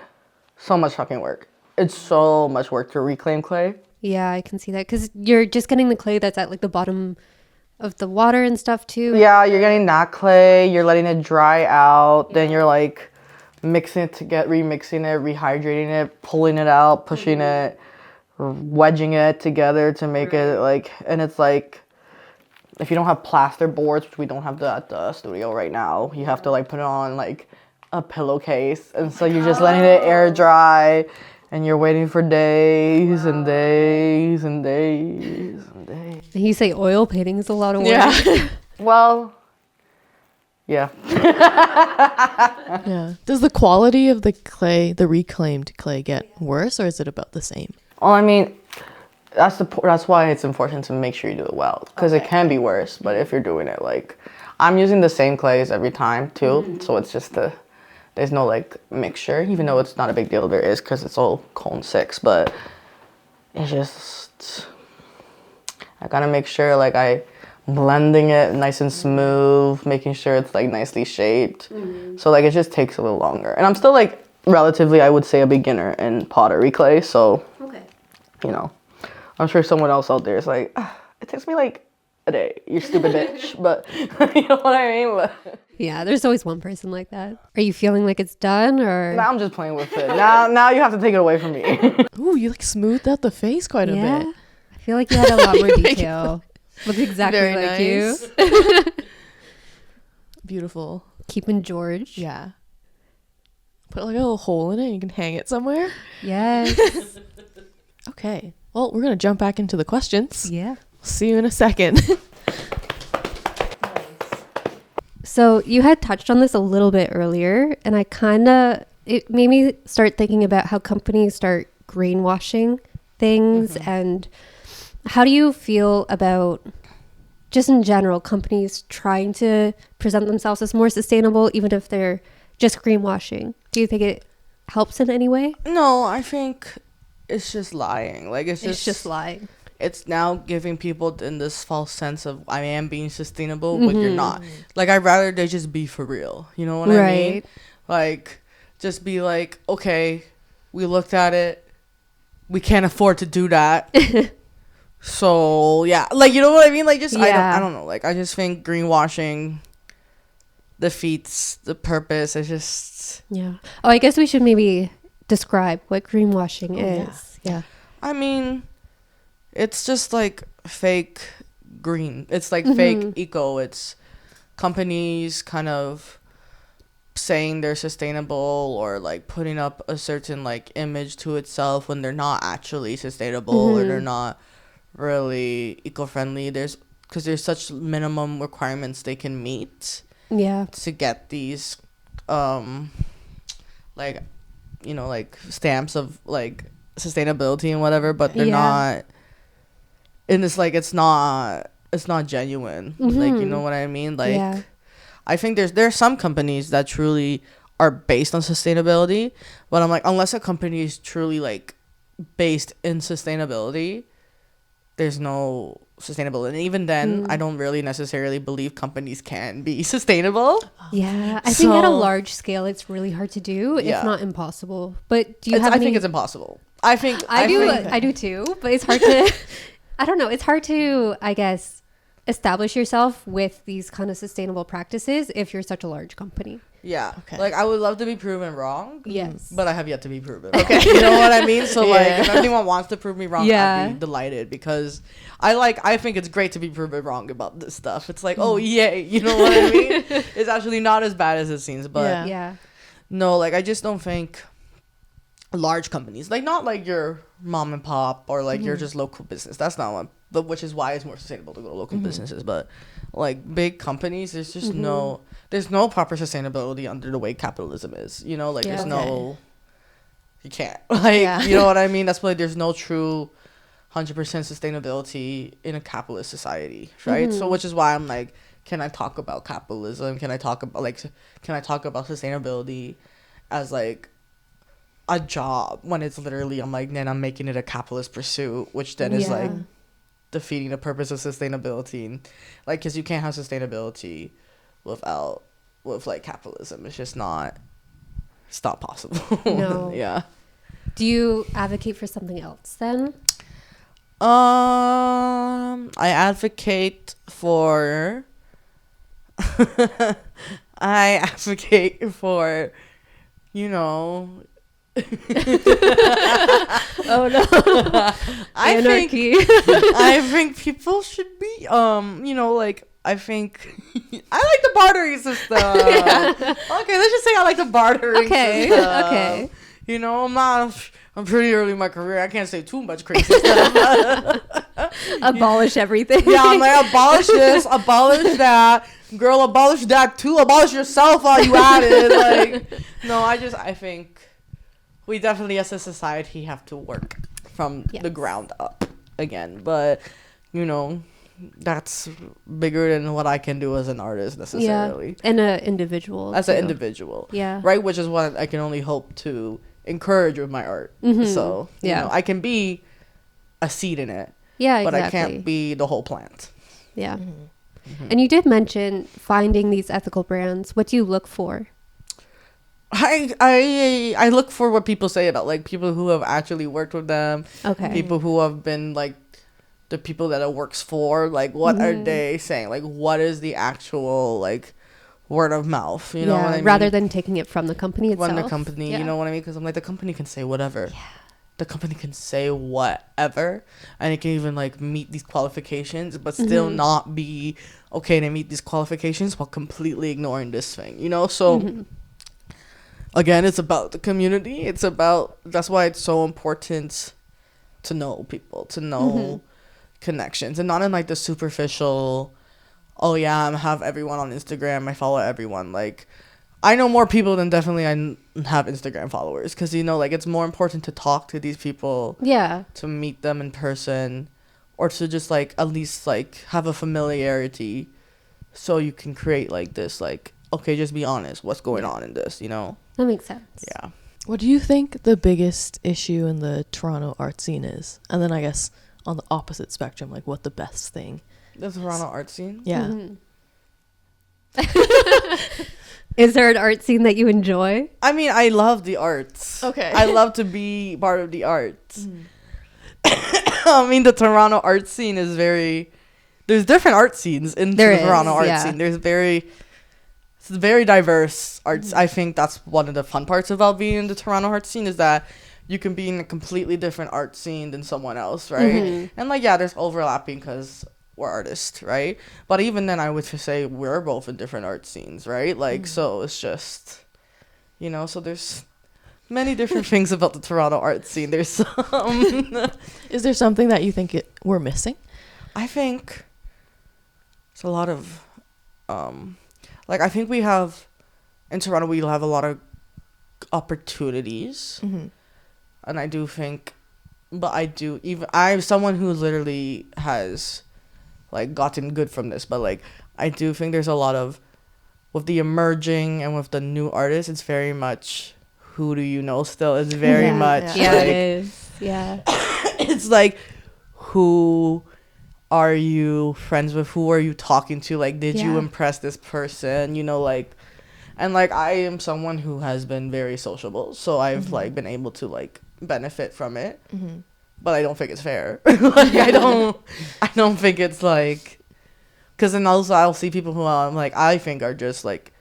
so much fucking work. It's so much work to reclaim clay. Yeah, I can see that because you're just getting the clay that's at like the bottom of the water and stuff too? Yeah, you're getting that clay, you're letting it dry out, then you're like mixing it to get remixing it, rehydrating it, pulling it out, pushing it, wedging it together to make it like, and it's like, if you don't have plaster boards, which we don't have at the studio right now, you have to like put it on like a pillowcase, and so you're just letting it air dry, and you're waiting for days and days and days and days. And you say oil painting is a lot of work. Yeah. Well, yeah. Yeah. Does the quality of the clay, the reclaimed clay, get worse, or is it about the same? Well, I mean, that's why it's important to make sure you do it well, because it can be worse. But if you're doing it like, I'm using the same clays every time too, so it's just there's no like mixture, even though it's not a big deal. There is, because it's all cone 6, but it's just, I gotta make sure like I blending it nice and smooth, making sure it's like nicely shaped. So like it just takes a little longer, and I'm still like relatively, I would say, a beginner in pottery clay, so you know, I'm sure someone else out there is like, it takes me like a day, you stupid bitch. But you know what I mean? But Yeah, there's always one person like that. Are you feeling like it's done, or? now I'm just playing with it. Now you have to take it away from me. Ooh, you like smoothed out the face quite a Yeah. bit. I feel like you had a lot more detail. Looks exactly Very like nice. you. Beautiful. Keeping George. Yeah. Put like a little hole in it and you can hang it somewhere. Yes. Okay. Well, we're going to jump back into the questions. Yeah. See you in a second. So you had touched on this a little bit earlier, and it made me start thinking about how companies start greenwashing things. And how do you feel about, just in general, companies trying to present themselves as more sustainable, even if they're just greenwashing? Do you think it helps in any way? No, I think it's just lying. Like It's just lying. It's now giving people in this false sense of I am being sustainable, but you're not. Like, I'd rather they just be for real. You know what I mean? Right. Like, just be like, okay, we looked at it. We can't afford to do that. So, yeah. Like, you know what I mean? Like, just, Yeah. I don't know. Like, I just think greenwashing defeats the purpose. It's just, Yeah. Oh, I guess we should maybe describe what greenwashing is. Yeah. I mean, it's just like fake green. It's like fake eco. It's companies kind of saying they're sustainable, or like putting up a certain like image to itself when they're not actually sustainable, or they're not really eco-friendly. Because there's such minimum requirements they can meet Yeah. to get these like, you know, like stamps of like sustainability and whatever, but they're not in this, like, it's not genuine. Like, you know what I mean? Like, Yeah. I think there's some companies that truly are based on sustainability, but I'm like, unless a company is truly like based in sustainability, there's no sustainability. And even then, I don't really necessarily believe companies can be sustainable. Yeah. I think at a So- large scale, it's really hard to do, Yeah. if not impossible. But do you It's- have I think any- it's impossible. I think I do too, but it's hard to, I don't know. It's hard to, I guess, establish yourself with these kind of sustainable practices if you're such a large company. Yeah. Okay. Like, I would love to be proven wrong. Yes. But I have yet to be proven. Okay. You know what I mean? So, like, Yeah. if anyone wants to prove me wrong, Yeah. I'd be delighted, because I think it's great to be proven wrong about this stuff. It's like, oh, yay. You know what I mean? It's actually not as bad as it seems. But Yeah. Yeah. no, like, I just don't think large companies, like, not like your mom and pop, or like your just local business. That's not one. But which is why it's more sustainable to go to local businesses. But like big companies, there's just there's no proper sustainability under the way capitalism is. You know, like Yeah. there's Okay. no, you can't. Like, Yeah. you know what I mean? That's why there's no true 100% sustainability in a capitalist society, right? So which is why I'm like, can I talk about capitalism? Can I talk about sustainability as like a job, when it's literally, I'm like, then I'm making it a capitalist pursuit, which then is like defeating the purpose of sustainability. And like, because you can't have sustainability with like capitalism. It's not possible. No. Yeah. Do you advocate for something else then? I advocate for I advocate for, you know, Oh no. Anarchy. I think people should be you know, like I think I like the bartering system. Okay, let's just say I like the bartering Okay. system. Okay. You know, I'm pretty early in my career. I can't say too much crazy stuff. Abolish everything. Yeah, I'm like, abolish this, abolish that. Girl, abolish that too. Abolish yourself while you at it. Like, no, I think we definitely as a society have to work from the Yes. ground up again. But, you know, that's bigger than what I can do as an artist necessarily. Yeah. And an individual. As too. an individual. Yeah. Right? Which is what I can only hope to encourage with my art. Mhm. So, you Yeah. know, I can be a seed in it, Yeah, but exactly. I can't be the whole plant. Yeah. Mm-hmm. And you did mention finding these ethical brands. What do you look for? I look for what people say about, like, people who have actually worked with them, Okay. people who have been like the people that it works for, like what are they saying, like what is the actual like word of mouth, you know what I mean? Rather than taking it from the company itself. When the company, you know what I mean? Because I'm like, the company can say whatever. Yeah. The company can say whatever, and it can even like meet these qualifications, but still not be okay to meet these qualifications while completely ignoring this thing, you know? So again, it's about the community. It's about, that's why it's so important to know people, to know connections, and not in like the superficial, oh yeah, I have everyone on Instagram, I follow everyone. Like, I know more people than definitely have Instagram followers, because, you know, like, it's more important to talk to these people, Yeah. to meet them in person, or to just like at least like have a familiarity, so you can create like this, like, okay, just be honest, what's going on in this, you know? That makes sense. Yeah. What do you think the biggest issue in the Toronto art scene is? And then I guess on the opposite spectrum, like what the best thing? The Toronto art scene. Yeah. Is there an art scene that you enjoy? I mean, I love the arts. Okay. I love to be part of the arts. I mean, the Toronto art scene is very... There's different art scenes in There the Toronto is, art yeah. scene. It's very diverse arts. I think that's one of the fun parts about being in the Toronto art scene, is that you can be in a completely different art scene than someone else, right? And like, yeah, there's overlapping because we're artists, right? But even then, I would say we're both in different art scenes, right? Like, so it's just, you know, so there's many different things about the Toronto art scene. There's some... Is there something that you think we're missing? I think it's a lot of, like, I think we have, in Toronto, we have a lot of opportunities. And I do think, but I'm someone who literally has, like, gotten good from this, but, like, I do think there's a lot of, with the emerging and with the new artists, it's very much, who do you know still? It's very much, Yeah, like, it is. Yeah. it's like, who are you friends with? Who are you talking to? Like, did you Yeah. impress this person? You know, like, and like, I am someone who has been very sociable, so I've like been able to like benefit from it, but I don't think it's fair. Like, I don't think it's like, because then also I'll see people who I'm like, I think are just like,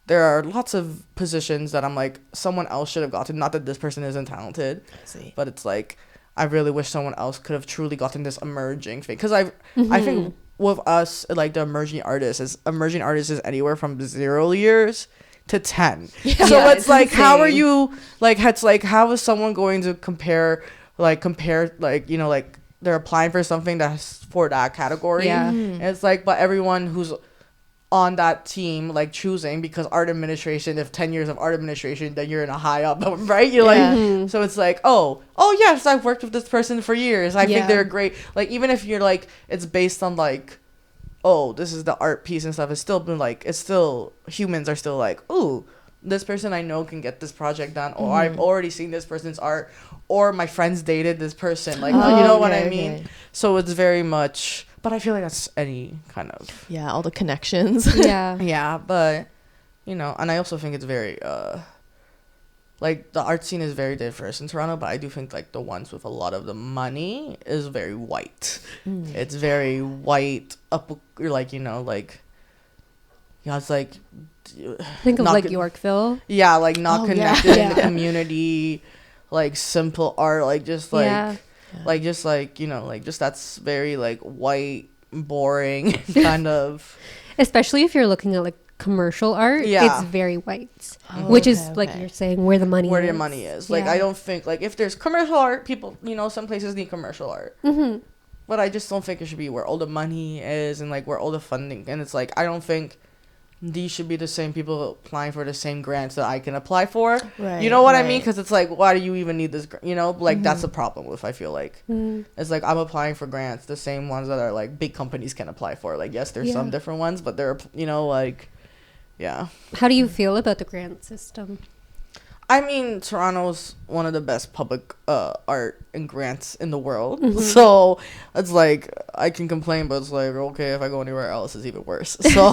there are lots of positions that I'm like, someone else should have gotten. Not that this person isn't talented, I see. but it's like, I really wish someone else could have truly gotten this emerging thing. Because I think with us, like, the emerging artists is anywhere from 0 years to 10. So Yeah, it's like, how are insane. you, like, it's like, how is someone going to compare, you know, like, they're applying for something that's for that category. Yeah. And it's like, but everyone who's on that team, like, choosing, because art administration, if 10 years of art administration, then you're in a high up, right? You're like, so it's like, oh yes, I've worked with this person for years, I think they're great. Like, even if you're like, it's based on like, oh, this is the art piece and stuff, it's still been like, it's still, humans are still like, ooh, this person I know can get this project done, or I've already seen this person's art, or my friends dated this person, like, you know what I mean? Okay. So it's very much, but I feel like that's any kind of, Yeah, all the connections. Yeah. yeah, but, you know, and I also think it's very, like the art scene is very diverse in Toronto, but I do think like the ones with a lot of the money is very white. It's very white up, or like, you know, like, yeah, it's like, Think of not like good- Yorkville. yeah, like not Oh, yeah. connected in the Yeah. community, like simple art, like just like Yeah. like just like, you know, like just that's very like white, boring kind of. Especially if you're looking at like commercial art, Yeah. it's very white. Oh, Which is okay, like okay. you're saying where the money Where is. your money is. Like, Yeah. I don't think, like, if there's commercial art, people, you know, some places need commercial art. Mm-hmm. But I just don't think it should be where all the money is and, like, where all the funding. And it's like, I don't think these should be the same people applying for the same grants that I can apply for. Right, You know what I right. mean? Because it's like, why do you even need this? You know, like, that's the problem with, I feel like. Mm. It's like, I'm applying for grants, the same ones that are, like, big companies can apply for. Like, yes, there's some Yeah. different ones, but they're, you know, like, yeah. How do you feel about the grant system? I mean, Toronto's one of the best public art and grants in the world. Mm-hmm. So it's like, I can complain, but it's like, okay, if I go anywhere else, it's even worse. So,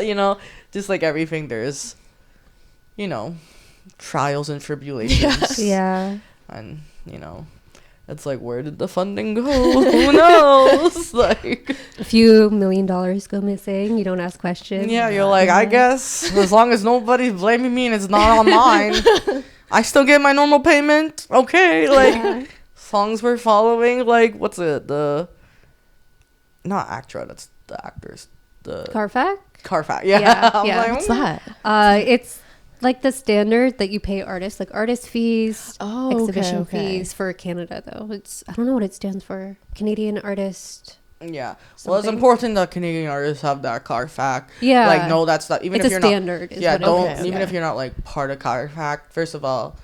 you know, just like everything, there's, you know, trials and tribulations. Yeah. And, you know, it's like, where did the funding go? Who knows? Like, A few $1 million go missing. You don't ask questions. yeah, you're like, I guess as long as nobody's blaming me and it's not on mine, I still get my normal payment. Okay, like, Yeah. as long as we're following, like, what's it? Not ACTRA, that's the actors. The Carfax? Carfax. Yeah. Yeah, I'm yeah. like, What's mm. that? It's like the standard that you pay artists, like artist fees, Oh, exhibition okay. fees for Canada, though. I don't know what it stands for. Canadian artist. Yeah. Well, it's Something. important that Canadian artists have that Carfax. Yeah. Like, no, that's not, even It's if a you're standard. not. is Yeah, what it don't, is. even Yeah. if you're not, like, part of Carfax, first of all,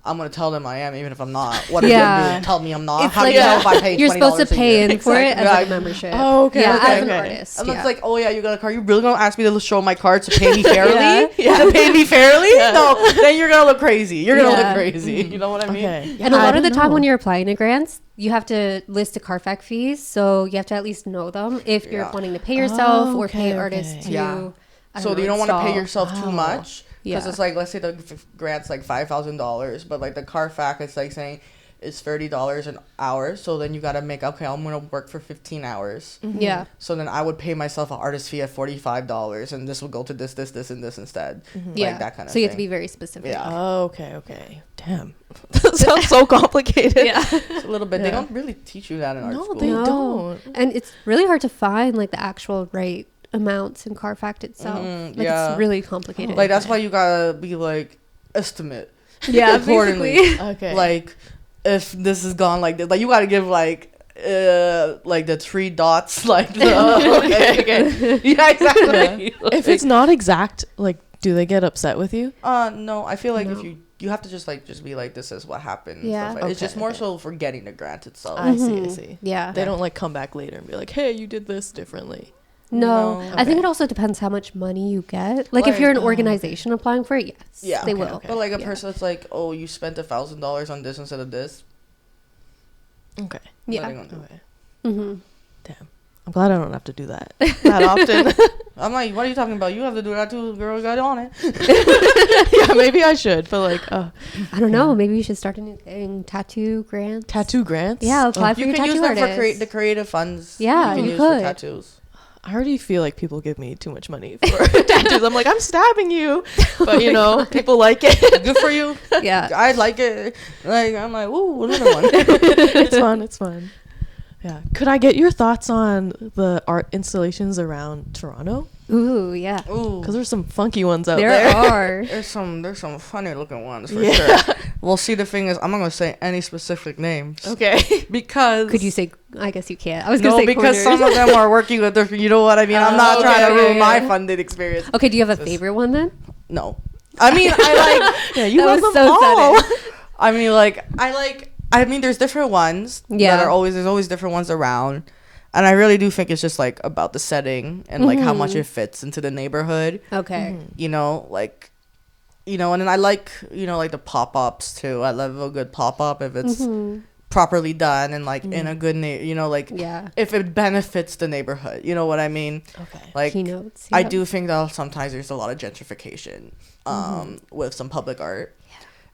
I'm going to tell them I am, even if I'm not. What are you Yeah. going to do? Tell me I'm not? It's How like do you know a- if I paid $20 You're supposed to a pay year? in for it as Exactly. a membership. Oh, okay, Yeah, okay, as an okay. artist. And yeah. it's like, oh yeah, you got a car. You really gonna ask me to show my card to pay me fairly? Yeah. To pay me fairly? No, then you're gonna look crazy. You're gonna Yeah. look crazy. You know what I mean? Okay. And a I lot of the didn't time when know. you're applying to grants, you have to list the Carfax fees, so you have to at least know them if you're Yeah. wanting to pay yourself Oh, or pay okay, artists okay. to. Yeah. I So don't know, you don't want to pay install. yourself too Wow. much because Yeah. it's like, let's say the grant's like $5,000, but like the Carfax it's like saying it's $30 an hour. So then you gotta make, okay, I'm gonna work for 15 hours. Yeah. So then I would pay myself an artist fee of $45, and this will go to this, and this instead. Yeah. Like that kind of so you have to thing. be very specific. Yeah. Oh, okay, okay. Damn. That sounds so complicated. Yeah. It's a little bit. They Yeah. don't really teach you that in art No, school. they No. don't. And it's really hard to find like the actual right amounts in Carfax itself. Like yeah. it's really complicated. Like that's why you gotta be like estimate. yeah, accordingly. basically. Okay. Like if this is gone like this, like you gotta give like the 3 dots like the, okay. Yeah, exactly. If it's not exact, like, do they get upset with you? no, I feel like if No. you have to just be like, this is what happened. and Yeah. stuff like- it's just Okay, more okay. so for getting the grant itself. I see, I Mhm. see. Yeah. They don't like come back later and be like, "Hey, you did this differently." No, No. I think Okay. it also depends how much money you get. Like if Like- you're an Oh, okay. organization applying for it, yes, Yeah. they Okay, will. okay. But like a Yeah. person that's like, oh, you spent $1,000 on this instead of this. Okay. what are Yeah. they gonna do? Okay. Mm-hmm. Damn. I'm glad I don't have to do that that often. I'm like, what are you talking about? You have to do that too, girl. You got on it. Yeah, maybe I should. But like, I don't know. Maybe you should start a new thing. Tattoo grants. tattoo grants. Yeah, apply for You your can tattoo use that artist. for the creative funds. Yeah, you can you use could. for tattoos. I already feel like people give me too much money for tattoos. I'm like, I'm stabbing you, but you know, people like it. Good for you. Yeah. I like it. Like I'm like, ooh, another one. It's fun. It's fun. Yeah. Could I get your thoughts on the art installations around Toronto? Ooh, yeah. Ooh, Because there's some funky ones out There there. are. there's some funny looking ones for Yeah. sure. Well, see, the thing is, I'm not gonna say any specific names Okay. because Could you say? I guess you can't. I was gonna no, say because corners. some of them are working with different. You know what I mean? I'm not okay, trying to okay, ruin my yeah. funded experience. Okay, do you have a Just- favorite one then? No, I mean I Yeah, you That love was them so all. sudden. I mean, like, I mean, there's different ones. Yeah. There's always different ones around. And I really do think it's just, like, about the setting and, like, how much it fits into the neighborhood. Okay. You know, like, you know, and then I like, you know, like, the pop-ups, too. I love a good pop-up if it's properly done and like in a good like Yeah. if it benefits the neighborhood, you know what I mean? Okay. Like Keynotes. I yeah. do think that sometimes there's a lot of gentrification with some public art.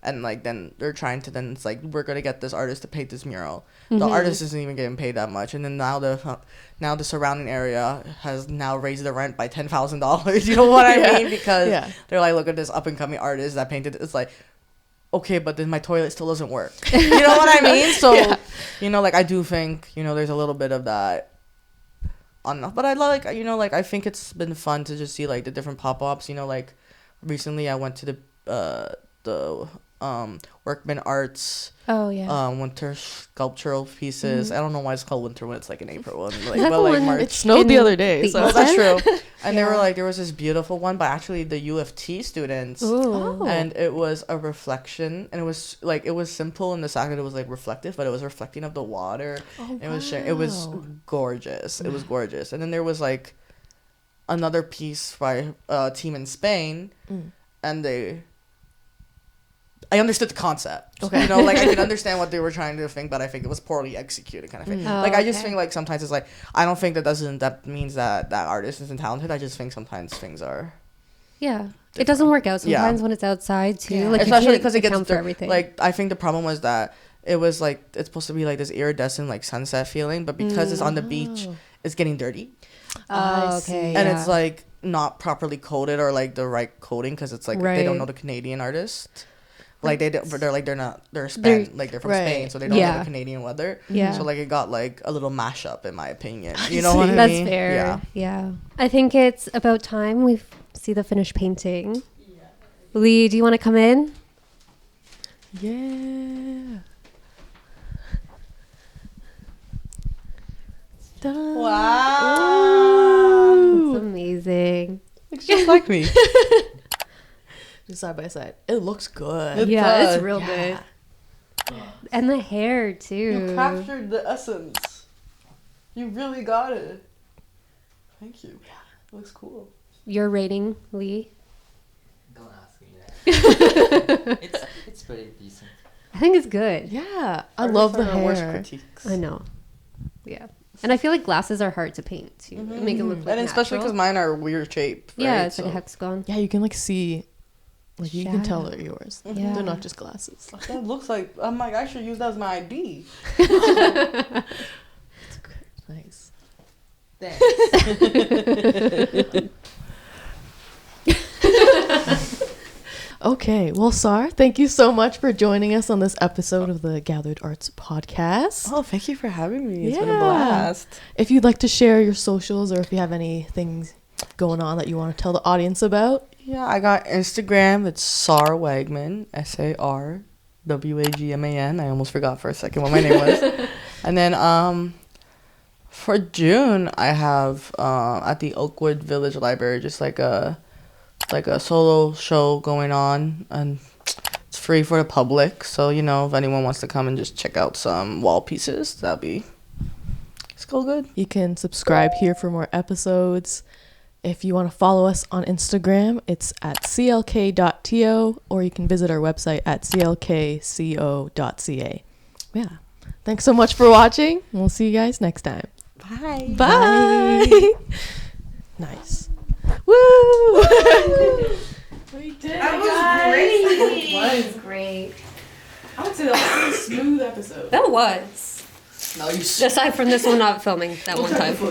And like then they're trying to it's like we're gonna get this artist to paint this mural. The artist isn't even getting paid that much, and then now the surrounding area has now raised the rent by $10,000. You know what I mean? Because they're like, look at this up and coming artist that painted. It's like, okay, but then my toilet still doesn't work. You know what I mean? So like I do think there's a little bit of that. But I like like I think it's been fun to just see like the different pop-ups. Like recently I went to the Workman Arts winter sculptural pieces. I don't know why it's called winter when it's like in April and like but like March. It snowed the other day, so that's true. And they were like, there was this beautiful one by actually the U of T students. Ooh. And it was a reflection, and it was simple in the fact that it was like reflective, but it was reflecting of the water. It was gorgeous. It was gorgeous. And then there was like another piece by a team in Spain, and I understood the concept. Okay. Like I could understand what they were trying to think, but I think it was poorly executed kind of thing. Like I just think like sometimes it's like I don't think that means that artist isn't talented. I just think sometimes things are it doesn't work out sometimes when it's outside too. Like especially because it gets for everything. Like I think the problem was that it was like it's supposed to be like this iridescent like sunset feeling, but because it's on the beach, it's getting dirty. Okay. And it's like not properly coated or like the right coating because it's like they don't know the Canadian artist. Like they're from Spain, so they don't know the Canadian weather. Yeah. So like it got like a little mashup in my opinion. You know what I mean? That's fair. Yeah. I think it's about time we see the finished painting. Yeah. Lee, do you want to come in? Yeah. Wow. That's amazing. It's just like me. Just side by side. It looks good. It's real good. And the hair too. You captured the essence. You really got it. Thank you. Yeah, it looks cool. Your rating, Lee? Don't ask me that. It's pretty decent. I think it's good. Yeah, I love the Worst hair. critiques. I know. Yeah. And I feel like glasses are hard to paint too. Make it look like and especially because mine are weird shape. Right? Yeah, it's like a hexagon. Yeah, you can like see, like you can tell they're yours. Yeah. They're not just glasses. That looks like I'm like I should use that as my ID. Nice. Thanks. Okay, well, Sar, thank you so much for joining us on this episode of the Gathered Arts podcast. Oh, thank you for having me. It's been a blast. If you'd like to share your socials or if you have any things going on that you want to tell the audience about. Yeah, I got Instagram. It's Sar Wagman, SarWagman. I almost forgot for a second what my name was. And then for June, I have at the Oakwood Village Library just like a solo show going on, and it's free for the public. So if anyone wants to come and just check out some wall pieces, it's all good. You can subscribe here for more episodes. If you want to follow us on Instagram, it's at clk.to, or you can visit our website at clkco.ca. Yeah. Thanks so much for watching. We'll see you guys next time. Bye. Bye. Nice. Woo! We did it, That was guys. great. That was great. I would say that was a pretty smooth episode. That was. No, you Aside from this one not filming that one time.